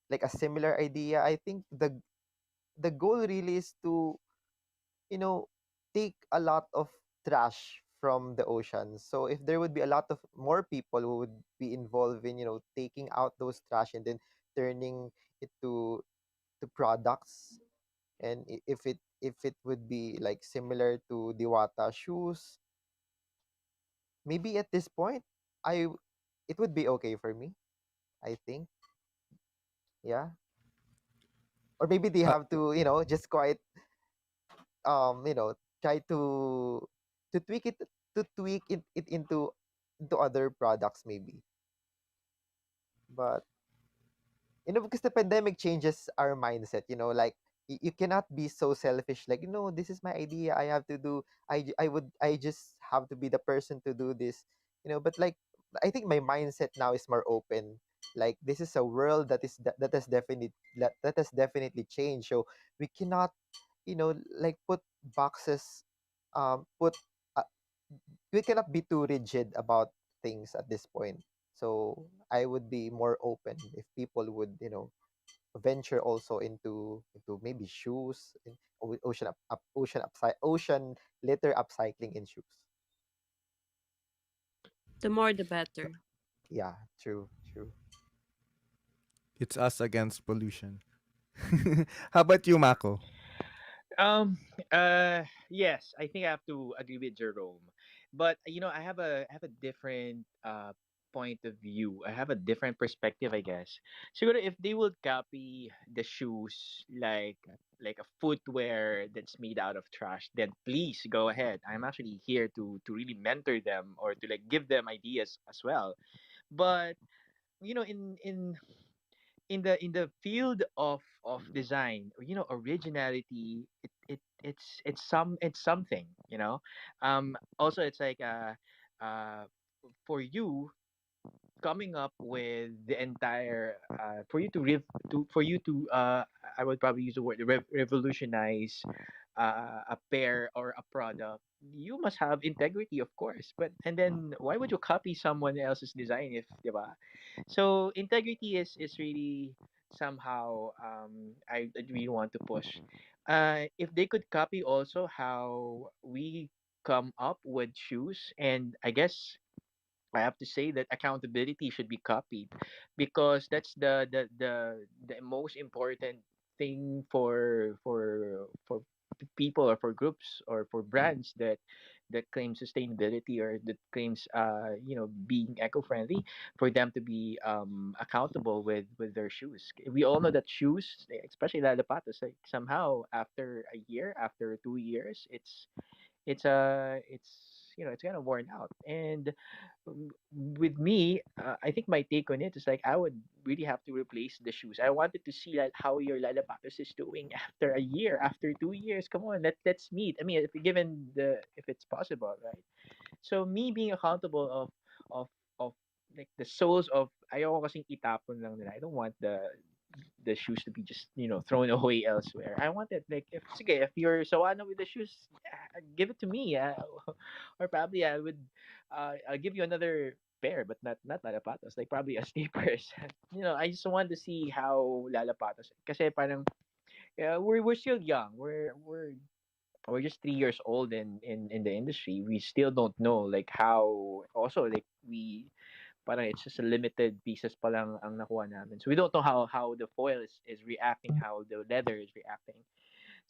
like a similar idea, I think the goal really is to, you know take a lot of trash from the ocean. So if there would be a lot of more people who would be involved in, taking out those trash and then turning it to products, and if it would be like similar to Diwata shoes, maybe at this point, I it would be okay for me, I think. Yeah. Or maybe they Uh, have to, just quite, try to tweak it into other products, maybe. But, because the pandemic changes our mindset, like, you cannot be so selfish, like, this is my idea, I have to do, I just have to be the person to do this, but, like, I think my mindset now is more open. Like, this is a world that has definitely changed. So we cannot, like, boxes put uh, we cannot be too rigid about things at this point. So I would be more open if people would, venture also into maybe shoes, ocean litter upcycling in shoes. The more the better. Yeah, true, true. it's us against pollution. How about you, Mako? Um. Yes, I think I have to agree with Jerome, but I have a different point of view. I have a different perspective, I guess. So if they would copy the shoes like a footwear that's made out of trash, then please go ahead. I'm actually here to really mentor them or to like give them ideas as well. But in the field of design, originality, it's something. Also, it's like for you coming up with the entire for you to for you to I would probably use the word revolutionize a pair or a product. You must have integrity, of course, but and then why would you copy someone else's design if, diba? So integrity is really somehow I really want to push. If they could copy also how we come up with shoes, and I guess I have to say that accountability should be copied, because that's the most important thing for people or for groups or for brands, that that claims sustainability or that claims being eco-friendly, for them to be accountable with their shoes. We all know that shoes, especially lalapatos, like somehow after a year, after 2 years, it's kind of worn out. And with me, I think my take on it is like I would really have to replace the shoes. I wanted to see like how your lalapatos is doing after a year, after 2 years. Come on, let's meet. I mean, if it's possible, right? So me being accountable of of like the soles of, ayoko kasing itapon lang nila. I don't want the shoes to be just thrown away elsewhere. I want it like, if sige, if you're sawano with the shoes, give it to me. Or probably I'll give you another pair, but not lalapatos, like probably a sneakers. I just want to see how lalapatos, kasi parang we're still young. We're just 3 years old in the industry. We still don't know like how, also like we parang it's just a limited pieces pa lang ang nakuha namin. So we don't know how the foil is reacting, how the leather is reacting.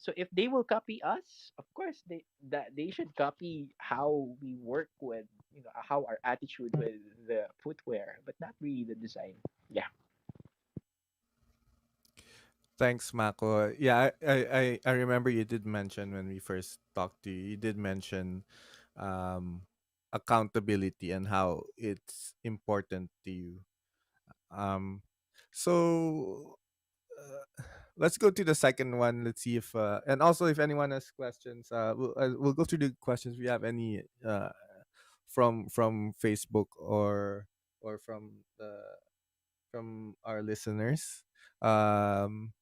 So if they will copy us, of course they should copy how we work with, how our attitude with the footwear, but not really the design. Yeah. Thanks, Mako. Yeah, I remember you did mention when we first talked to you, you did mention um, accountability and how it's important to you. Um, so let's go to the second one. Let's see if and also if anyone has questions, we'll go through the questions. If we have any from Facebook or from our listeners. Um,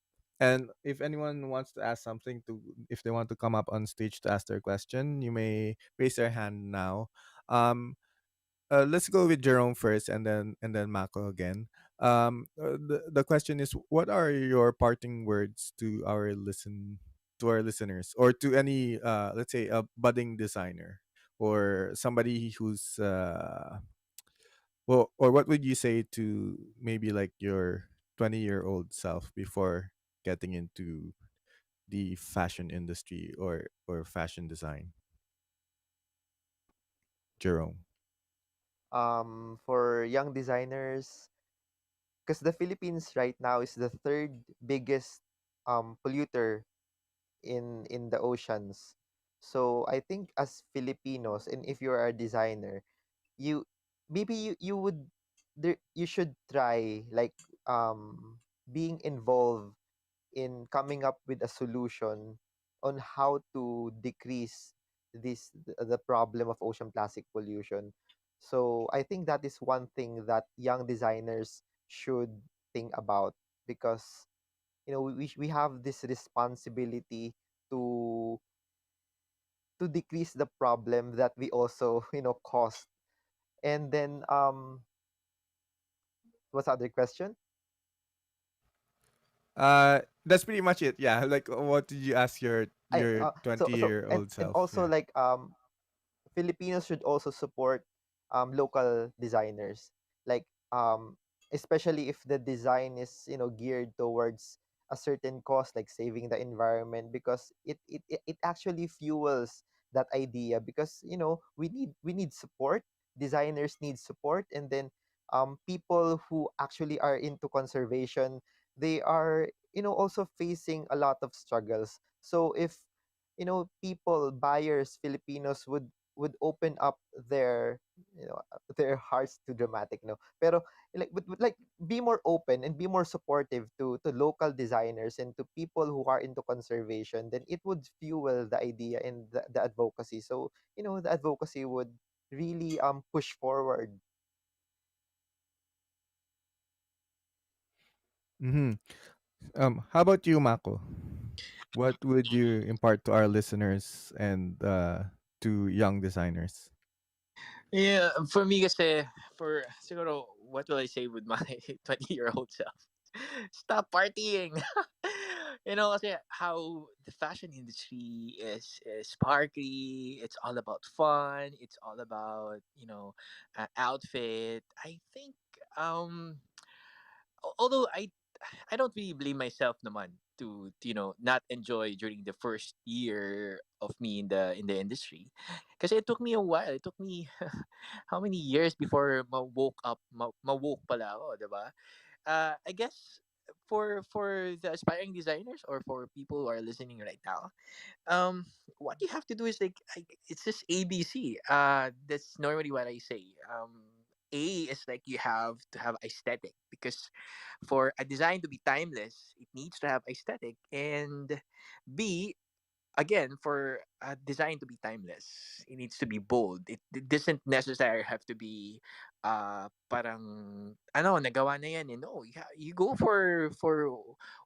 and if anyone wants to ask something, to if they want to come up on stage to ask their question, you may raise their hand now. Um, let's go with Jerome first, and then Mako again. The question is, what are your parting words to our listeners, or to any let's say a budding designer or somebody who's well, or what would you say to maybe like your 20-year-old self before getting into the fashion industry or fashion design, Jerome? For young designers, because the Philippines right now is the third biggest polluter in the oceans. So I think as Filipinos, and if you are a designer, you maybe you would you should try like being involved in coming up with a solution on how to decrease the problem of ocean plastic pollution. So I think that is one thing that young designers should think about, because we have this responsibility to decrease the problem that we also caused. And then what's the other question? That's pretty much it. Yeah, like what did you ask I your so 20 so year and old and self? also Yeah. like Filipinos should also support local designers, like especially if the design is geared towards a certain cause, like saving the environment, because it actually fuels that idea, because we need support. Designers need support, and then people who actually are into conservation, they are also facing a lot of struggles. So if people, buyers, Filipinos would open up their their hearts to dramatic, no, pero would like be more open and be more supportive to local designers and to people who are into conservation, then it would fuel the idea and the advocacy. So the advocacy would really push forward. Mm-hmm. How about you, Mako? What would you impart to our listeners and to young designers? Yeah, for me kasi, for siguro, what will I say with my 20-year-old self? Stop partying. Kasi how the fashion industry is sparkly. It's all about fun. It's all about, outfit. I think although I don't really blame myself naman not enjoy during the first year of me in the industry, because it took me a while. It took me how many years before ma-woke pala ako, 'di ba? I guess for the aspiring designers or for people who are listening right now, um what you have to do is it's just ABC. That's normally what I say. A is like you have to have aesthetic, because for a design to be timeless it needs to have aesthetic. And B, again, for a design to be timeless it needs to be bold. It doesn't necessarily have to be parang ano nagawa na yan, no, you go for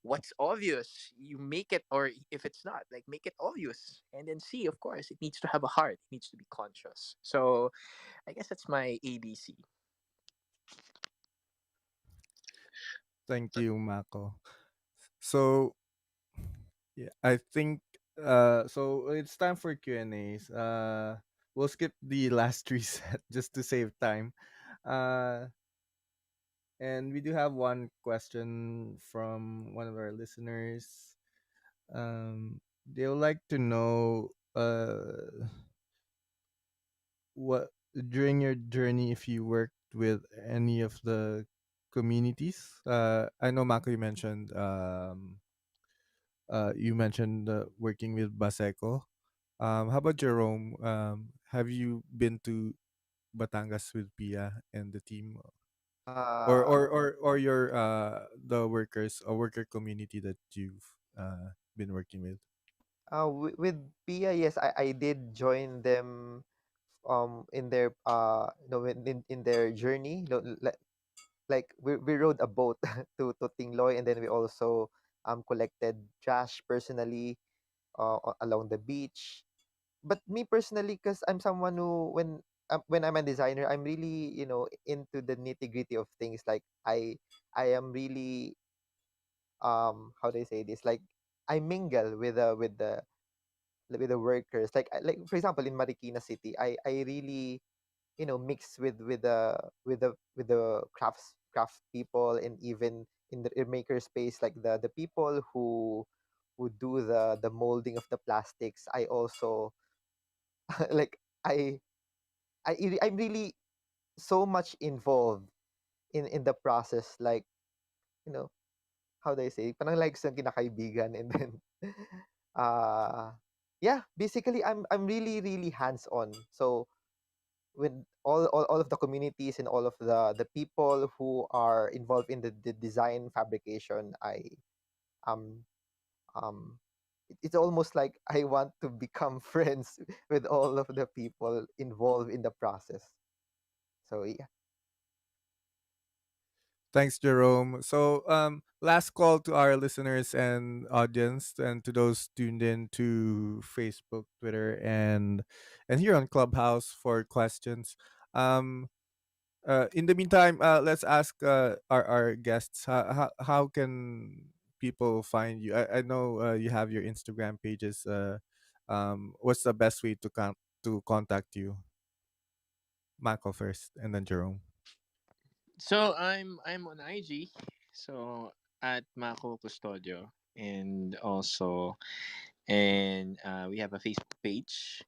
what's obvious. You make it, or if it's not, like, make it obvious. And then C, of course, it needs to have a heart, it needs to be conscious. So I guess that's my ABC. Thank you, Mako. So yeah, I think so it's time for Q&As. We'll skip the last reset just to save time. Uh and we do have one question from one of our listeners. They would like to know what during your journey, if you worked with any of the communities. I know Mako, you mentioned working with Baseco. How about Jerome? Have you been to Batangas with Pia and the team, Uh, or your the workers or worker community that you've been working with? with Pia, yes, I did join them in their in their journey. Like we rode a boat to Tingloy, and then we also collected trash personally along the beach. But me personally, because I'm someone who when I'm a designer, I'm really into the nitty gritty of things. Like I am really how do I say this? Like I mingle with the workers. Like for example in Marikina City, I really mix with the craft people, and even in the maker space, like the people who do the molding of the plastics. I also like I'm really so much involved in the process, like you know how do I say, parang like sa kinakaibigan. And then uh yeah, basically I'm really hands on. So with all of the communities and all of the people who are involved in the design fabrication, I um um it's almost like I want to become friends with all of the people involved in the process. So yeah. Thanks, Jerome. So, last call to our listeners and audience, and to those tuned in to Facebook, Twitter, and here on Clubhouse for questions. Um, in the meantime, let's ask our guests how can people find you. I know you have your Instagram pages. What's the best way to contact you? Mako first, and then Jerome. So I'm on IG, so at Maco Custodio, and also, and we have a Facebook page.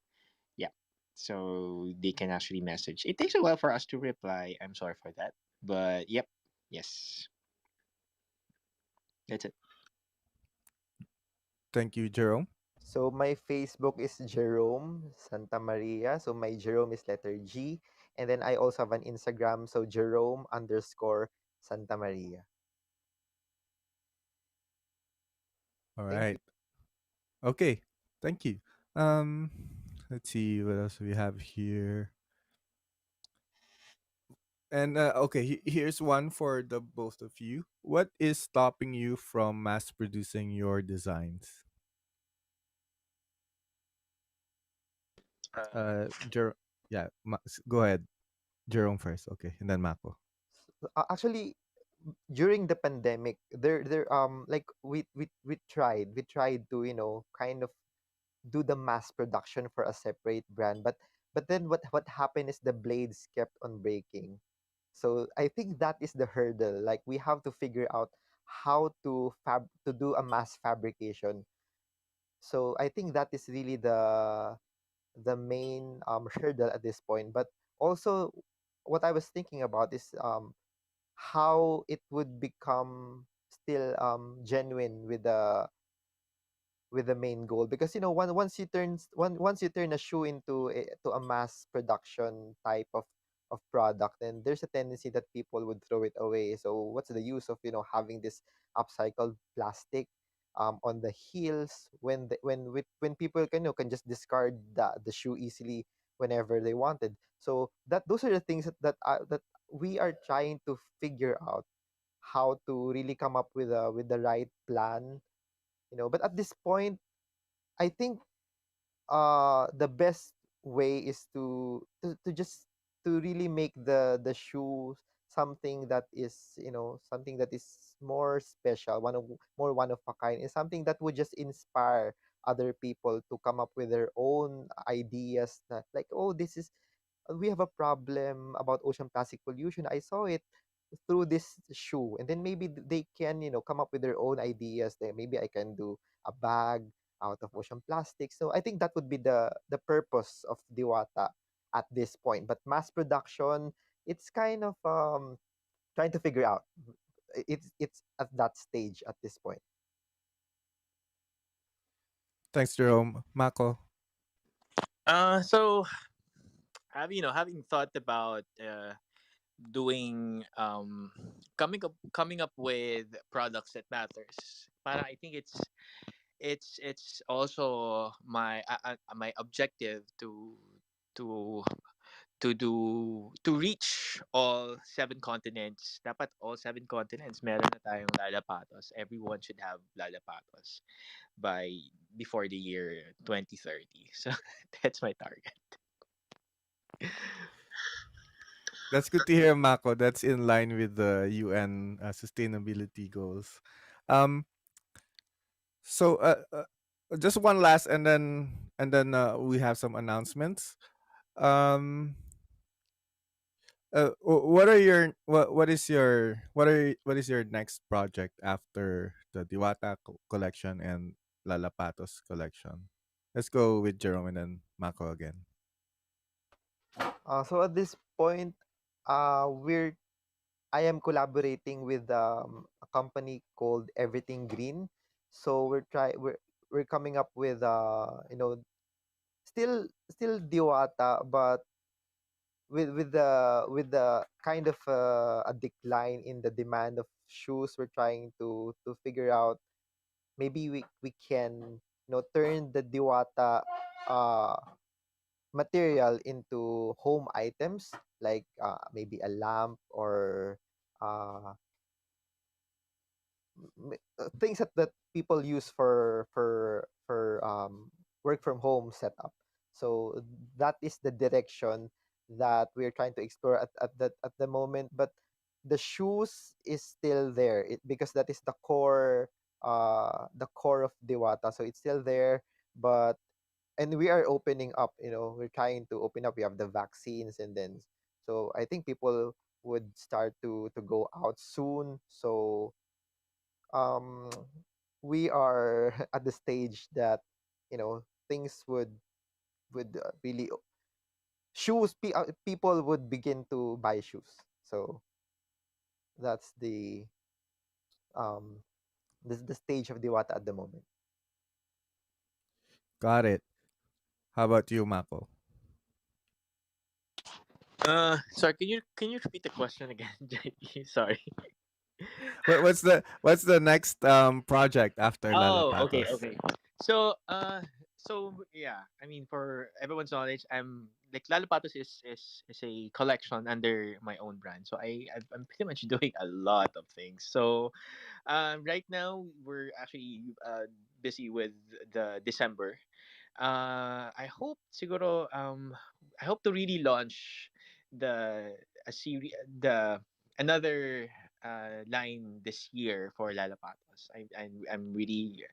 Yeah, so they can actually message. It takes a while for us to reply. I'm sorry for that, but yep, yes, that's it. Thank you, Jerome. So my Facebook is Jerome Santa Maria. So my Jerome is letter G. And then I also have an Instagram. So Jerome underscore Santa Maria. All Thank you. right. Okay. Thank you. Um, let's see what else we have here. And okay, here's one for the both of you. What is stopping you from mass producing your designs? Yeah, go ahead, Jerome first. Okay, and then Mako. Actually, during the pandemic, there like we tried to kind of do the mass production for a separate brand, but then what happened is the blades kept on breaking. So I think that is the hurdle. Like we have to figure out how to do a mass fabrication. So I think that is really the main hurdle at this point. But also, what I was thinking about is how it would become still genuine with the main goal, because once you turn a shoe into a mass production type of product, then there's a tendency that people would throw it away. So what's the use of having this upcycled plastic on the heels, when people can just discard the shoe easily whenever they wanted. So those are the things that we are trying to figure out, how to really come up with the right plan. But at this point, I think the best way is to just to really make the shoe something that is something that is more special, more one of a kind, and something that would just inspire other people to come up with their own ideas, that like, oh, this is we have a problem about ocean plastic pollution. I saw it through this shoe, and then maybe they can come up with their own ideas. There, maybe I can do a bag out of ocean plastic. So I think that would be the purpose of Diwata at this point. But mass production, it's kind of trying to figure out. It's at that stage at this point. Thanks, Jerome. Mako. So having thought about doing coming up with products that matters. But I think it's also my objective to to reach all seven continents. Dapat all seven continents meron na tayong lalapatos. Everyone should have lalapatos by before the year 2030. So that's my target. That's good to hear, Mako. That's in line with the UN sustainability goals. Um, so just one last, and then we have some announcements. Um, what are your what is your what is your next project after the Diwata collection and Lalapatos collection? Let's go with Jerome and then Mako again. So at this point, we're I am collaborating with a company called Everything Green. So we're coming up with still Diwata, but with the kind of a decline in the demand of shoes. We're trying to figure out, maybe we can turn the Diwata uh material into home items, like maybe a lamp, or uh things that people use for work from home setup. So that is the direction that we're trying to explore at the moment. But the shoes is still there, because that is the core of Dewata. So it's still there, but and we are opening up. We're trying to open up. We have the vaccines, and then so I think people would start to go out soon. So um we are at the stage that things would really people would begin to buy shoes. So that's um the stage of Diwata at the moment. Got it. How about you, Mako? Sorry, can you repeat the question again, JP? Sorry. What's the next project after Oh, okay, Lalapatos? okay. So, yeah. I mean, for everyone's knowledge, I'm like Lalapatos is a collection under my own brand. So I'm pretty much doing a lot of things. So, right now we're actually busy with the December. I hope to really launch the a series the another line this year for Lalapatos. I'm really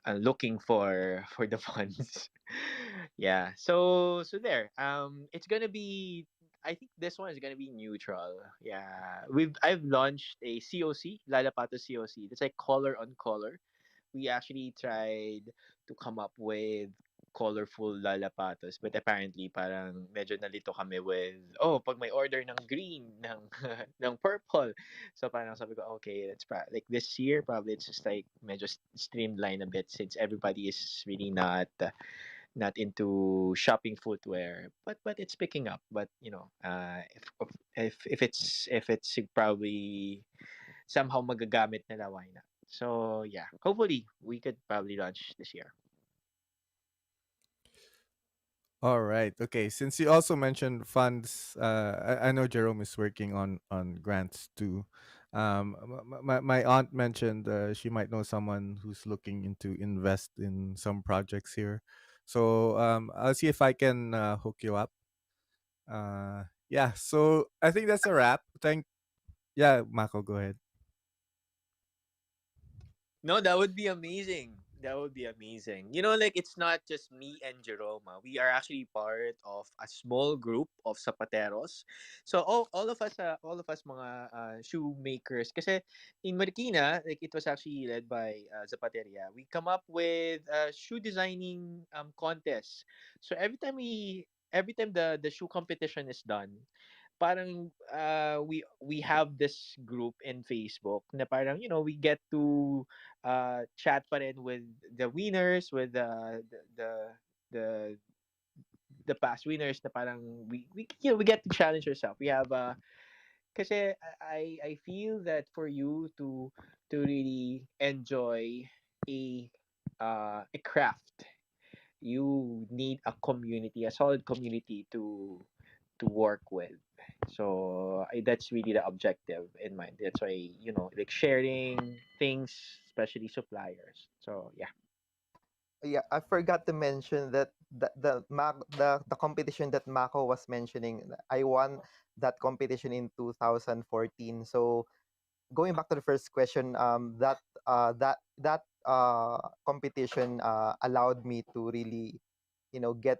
looking for the funds. Yeah. So there. It's gonna be. I think this one is gonna be neutral. Yeah, I've launched a COC, Lalapato COC. It's like color on color. We actually tried to come up with colorful lalapatos, but apparently parang medyo nalito kami with, oh, pag may order ng green, ng ng purple. So parang sabi ko, okay, like this year probably it's just like medyo streamlined a bit since everybody is really not into shopping footwear, but it's picking up. But if it's probably somehow magagamit nila, why not? So yeah, hopefully we could probably launch this year. All right. Okay. Since you also mentioned funds, I know Jerome is working on grants too. My aunt mentioned she might know someone who's looking into invest in some projects here. So I'll see if I can hook you up. Yeah. So I think that's a wrap. Yeah, Mako, go ahead. No, that would be amazing. That would be amazing. Like it's not just me and Jerome. We are actually part of a small group of zapateros. So all of us mga shoemakers. Kasi in Marikina, like it was actually led by Zapateria. We come up with a shoe designing contest. So every time the shoe competition is done, parang we have this group in Facebook na parang we get to chat pa rin with the winners, with the the past winners, na parang we get to challenge ourselves. We have kasi I feel that for you to really enjoy a a craft, you need a community, a solid community to work with. So that's really the objective in mind. That's why like sharing things, especially suppliers. So yeah. Yeah, I forgot to mention that the competition that Mako was mentioning, I won that competition in 2014. So going back to the first question, that competition allowed me to really, get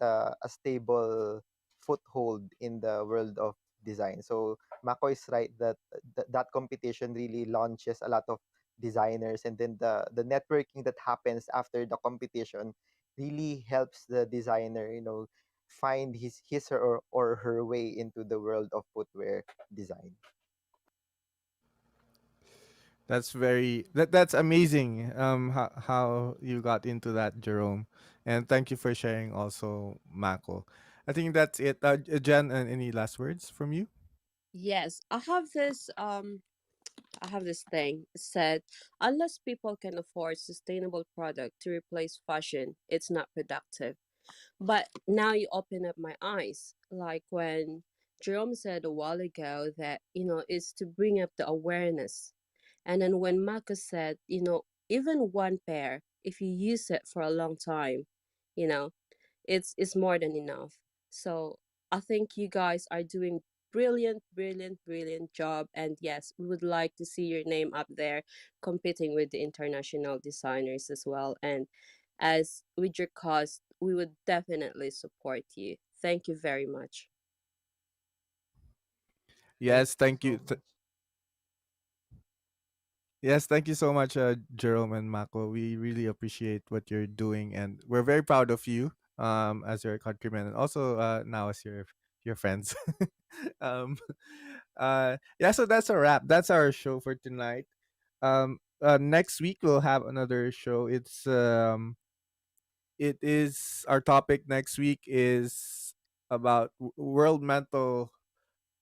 a stable foothold in the world of design. So Mako is right that that competition really launches a lot of designers, and then the networking that happens after the competition really helps the designer, find his or her way into the world of footwear design. That's amazing. How you got into that, Jerome, and thank you for sharing also, Mako. I think that's it. Jen, any last words from you? Yes, I have this thing. It said, unless people can afford sustainable product to replace fashion, it's not productive. But now you open up my eyes. Like when Jerome said a while ago that, it's to bring up the awareness. And then when Marcus said, even one pair, if you use it for a long time, you know, it's more than enough. So I think you guys are doing brilliant, brilliant, brilliant job. And yes, we would like to see your name up there competing with the international designers as well. And as with your cause, we would definitely support you. Thank you very much. Thank Yes, you thank so you. much. Yes, thank you so much, Jerome and Mako. We really appreciate what you're doing, and we're very proud of you as your countrymen, and also now as your friends. um, yeah, so that's a wrap. That's our show for tonight. Next week we'll have another show. It is our topic next week is about World Mental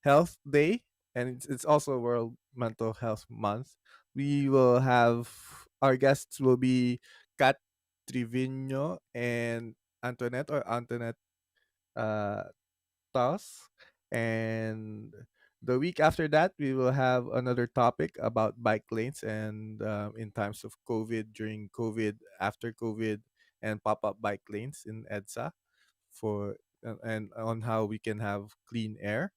Health Day, and it's also World Mental Health Month. We will have our guests will be Kat Trivino and Antoinette uh, Taos. And the week after that, we will have another topic about bike lanes and in times of COVID, during COVID, after COVID, and pop up bike lanes in EDSA for and on how we can have clean air.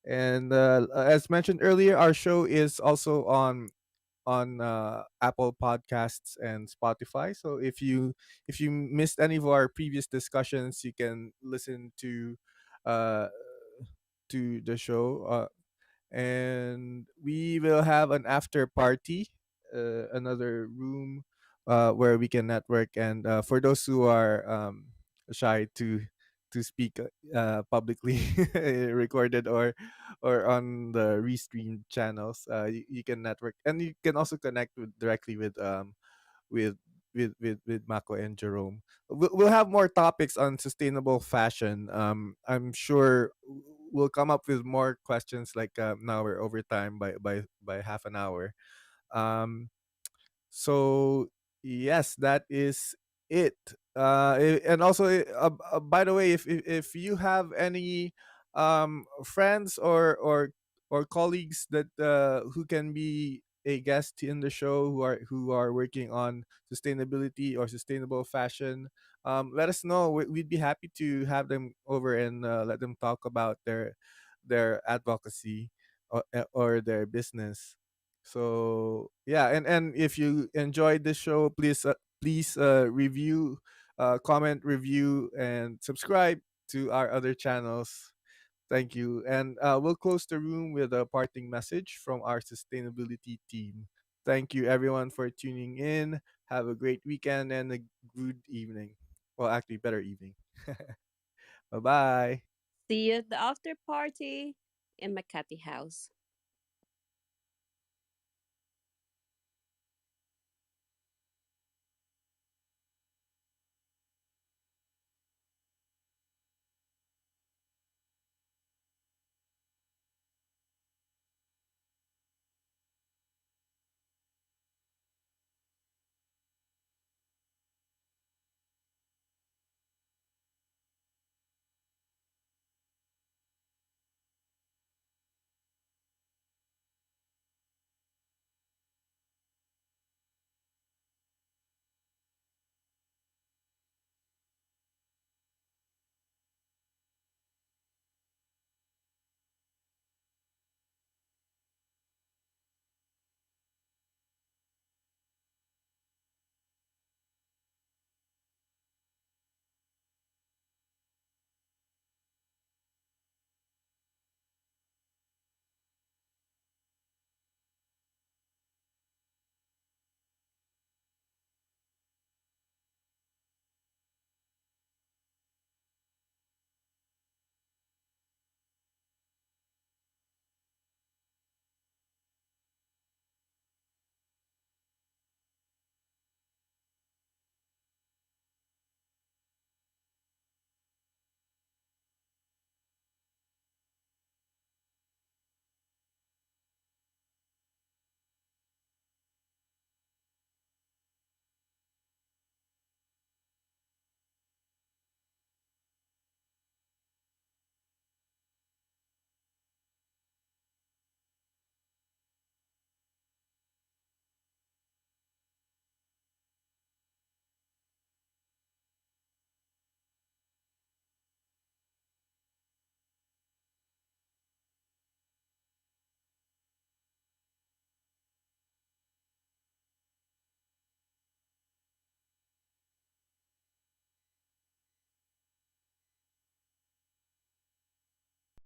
And as mentioned earlier, our show is also on Apple Podcasts and Spotify. So if you missed any of our previous discussions, you can listen to uh, to the show. And we will have an after party, another room where we can network. And for those who are shy to speak publicly, recorded or on the restreamed channels, you can network, and you can also connect with directly with with Mako and Jerome. We'll have more topics on sustainable fashion. I'm sure we'll come up with more questions. Like now we're over time by half an hour. Um, so yes, that is it. And also, by the way, if you have any friends or colleagues that who can be a guest in the show who are working on sustainability or sustainable fashion, let us know. We'd be happy to have them over and let them talk about their advocacy or their business. So yeah, and if you enjoyed this show, please review, comment, review, and subscribe to our other channels. Thank you, and we'll close the room with a parting message from our sustainability team. Thank you everyone for tuning in. Have a great weekend and a good evening. Well, actually, better evening. Bye bye. See you at the after party in Makati house.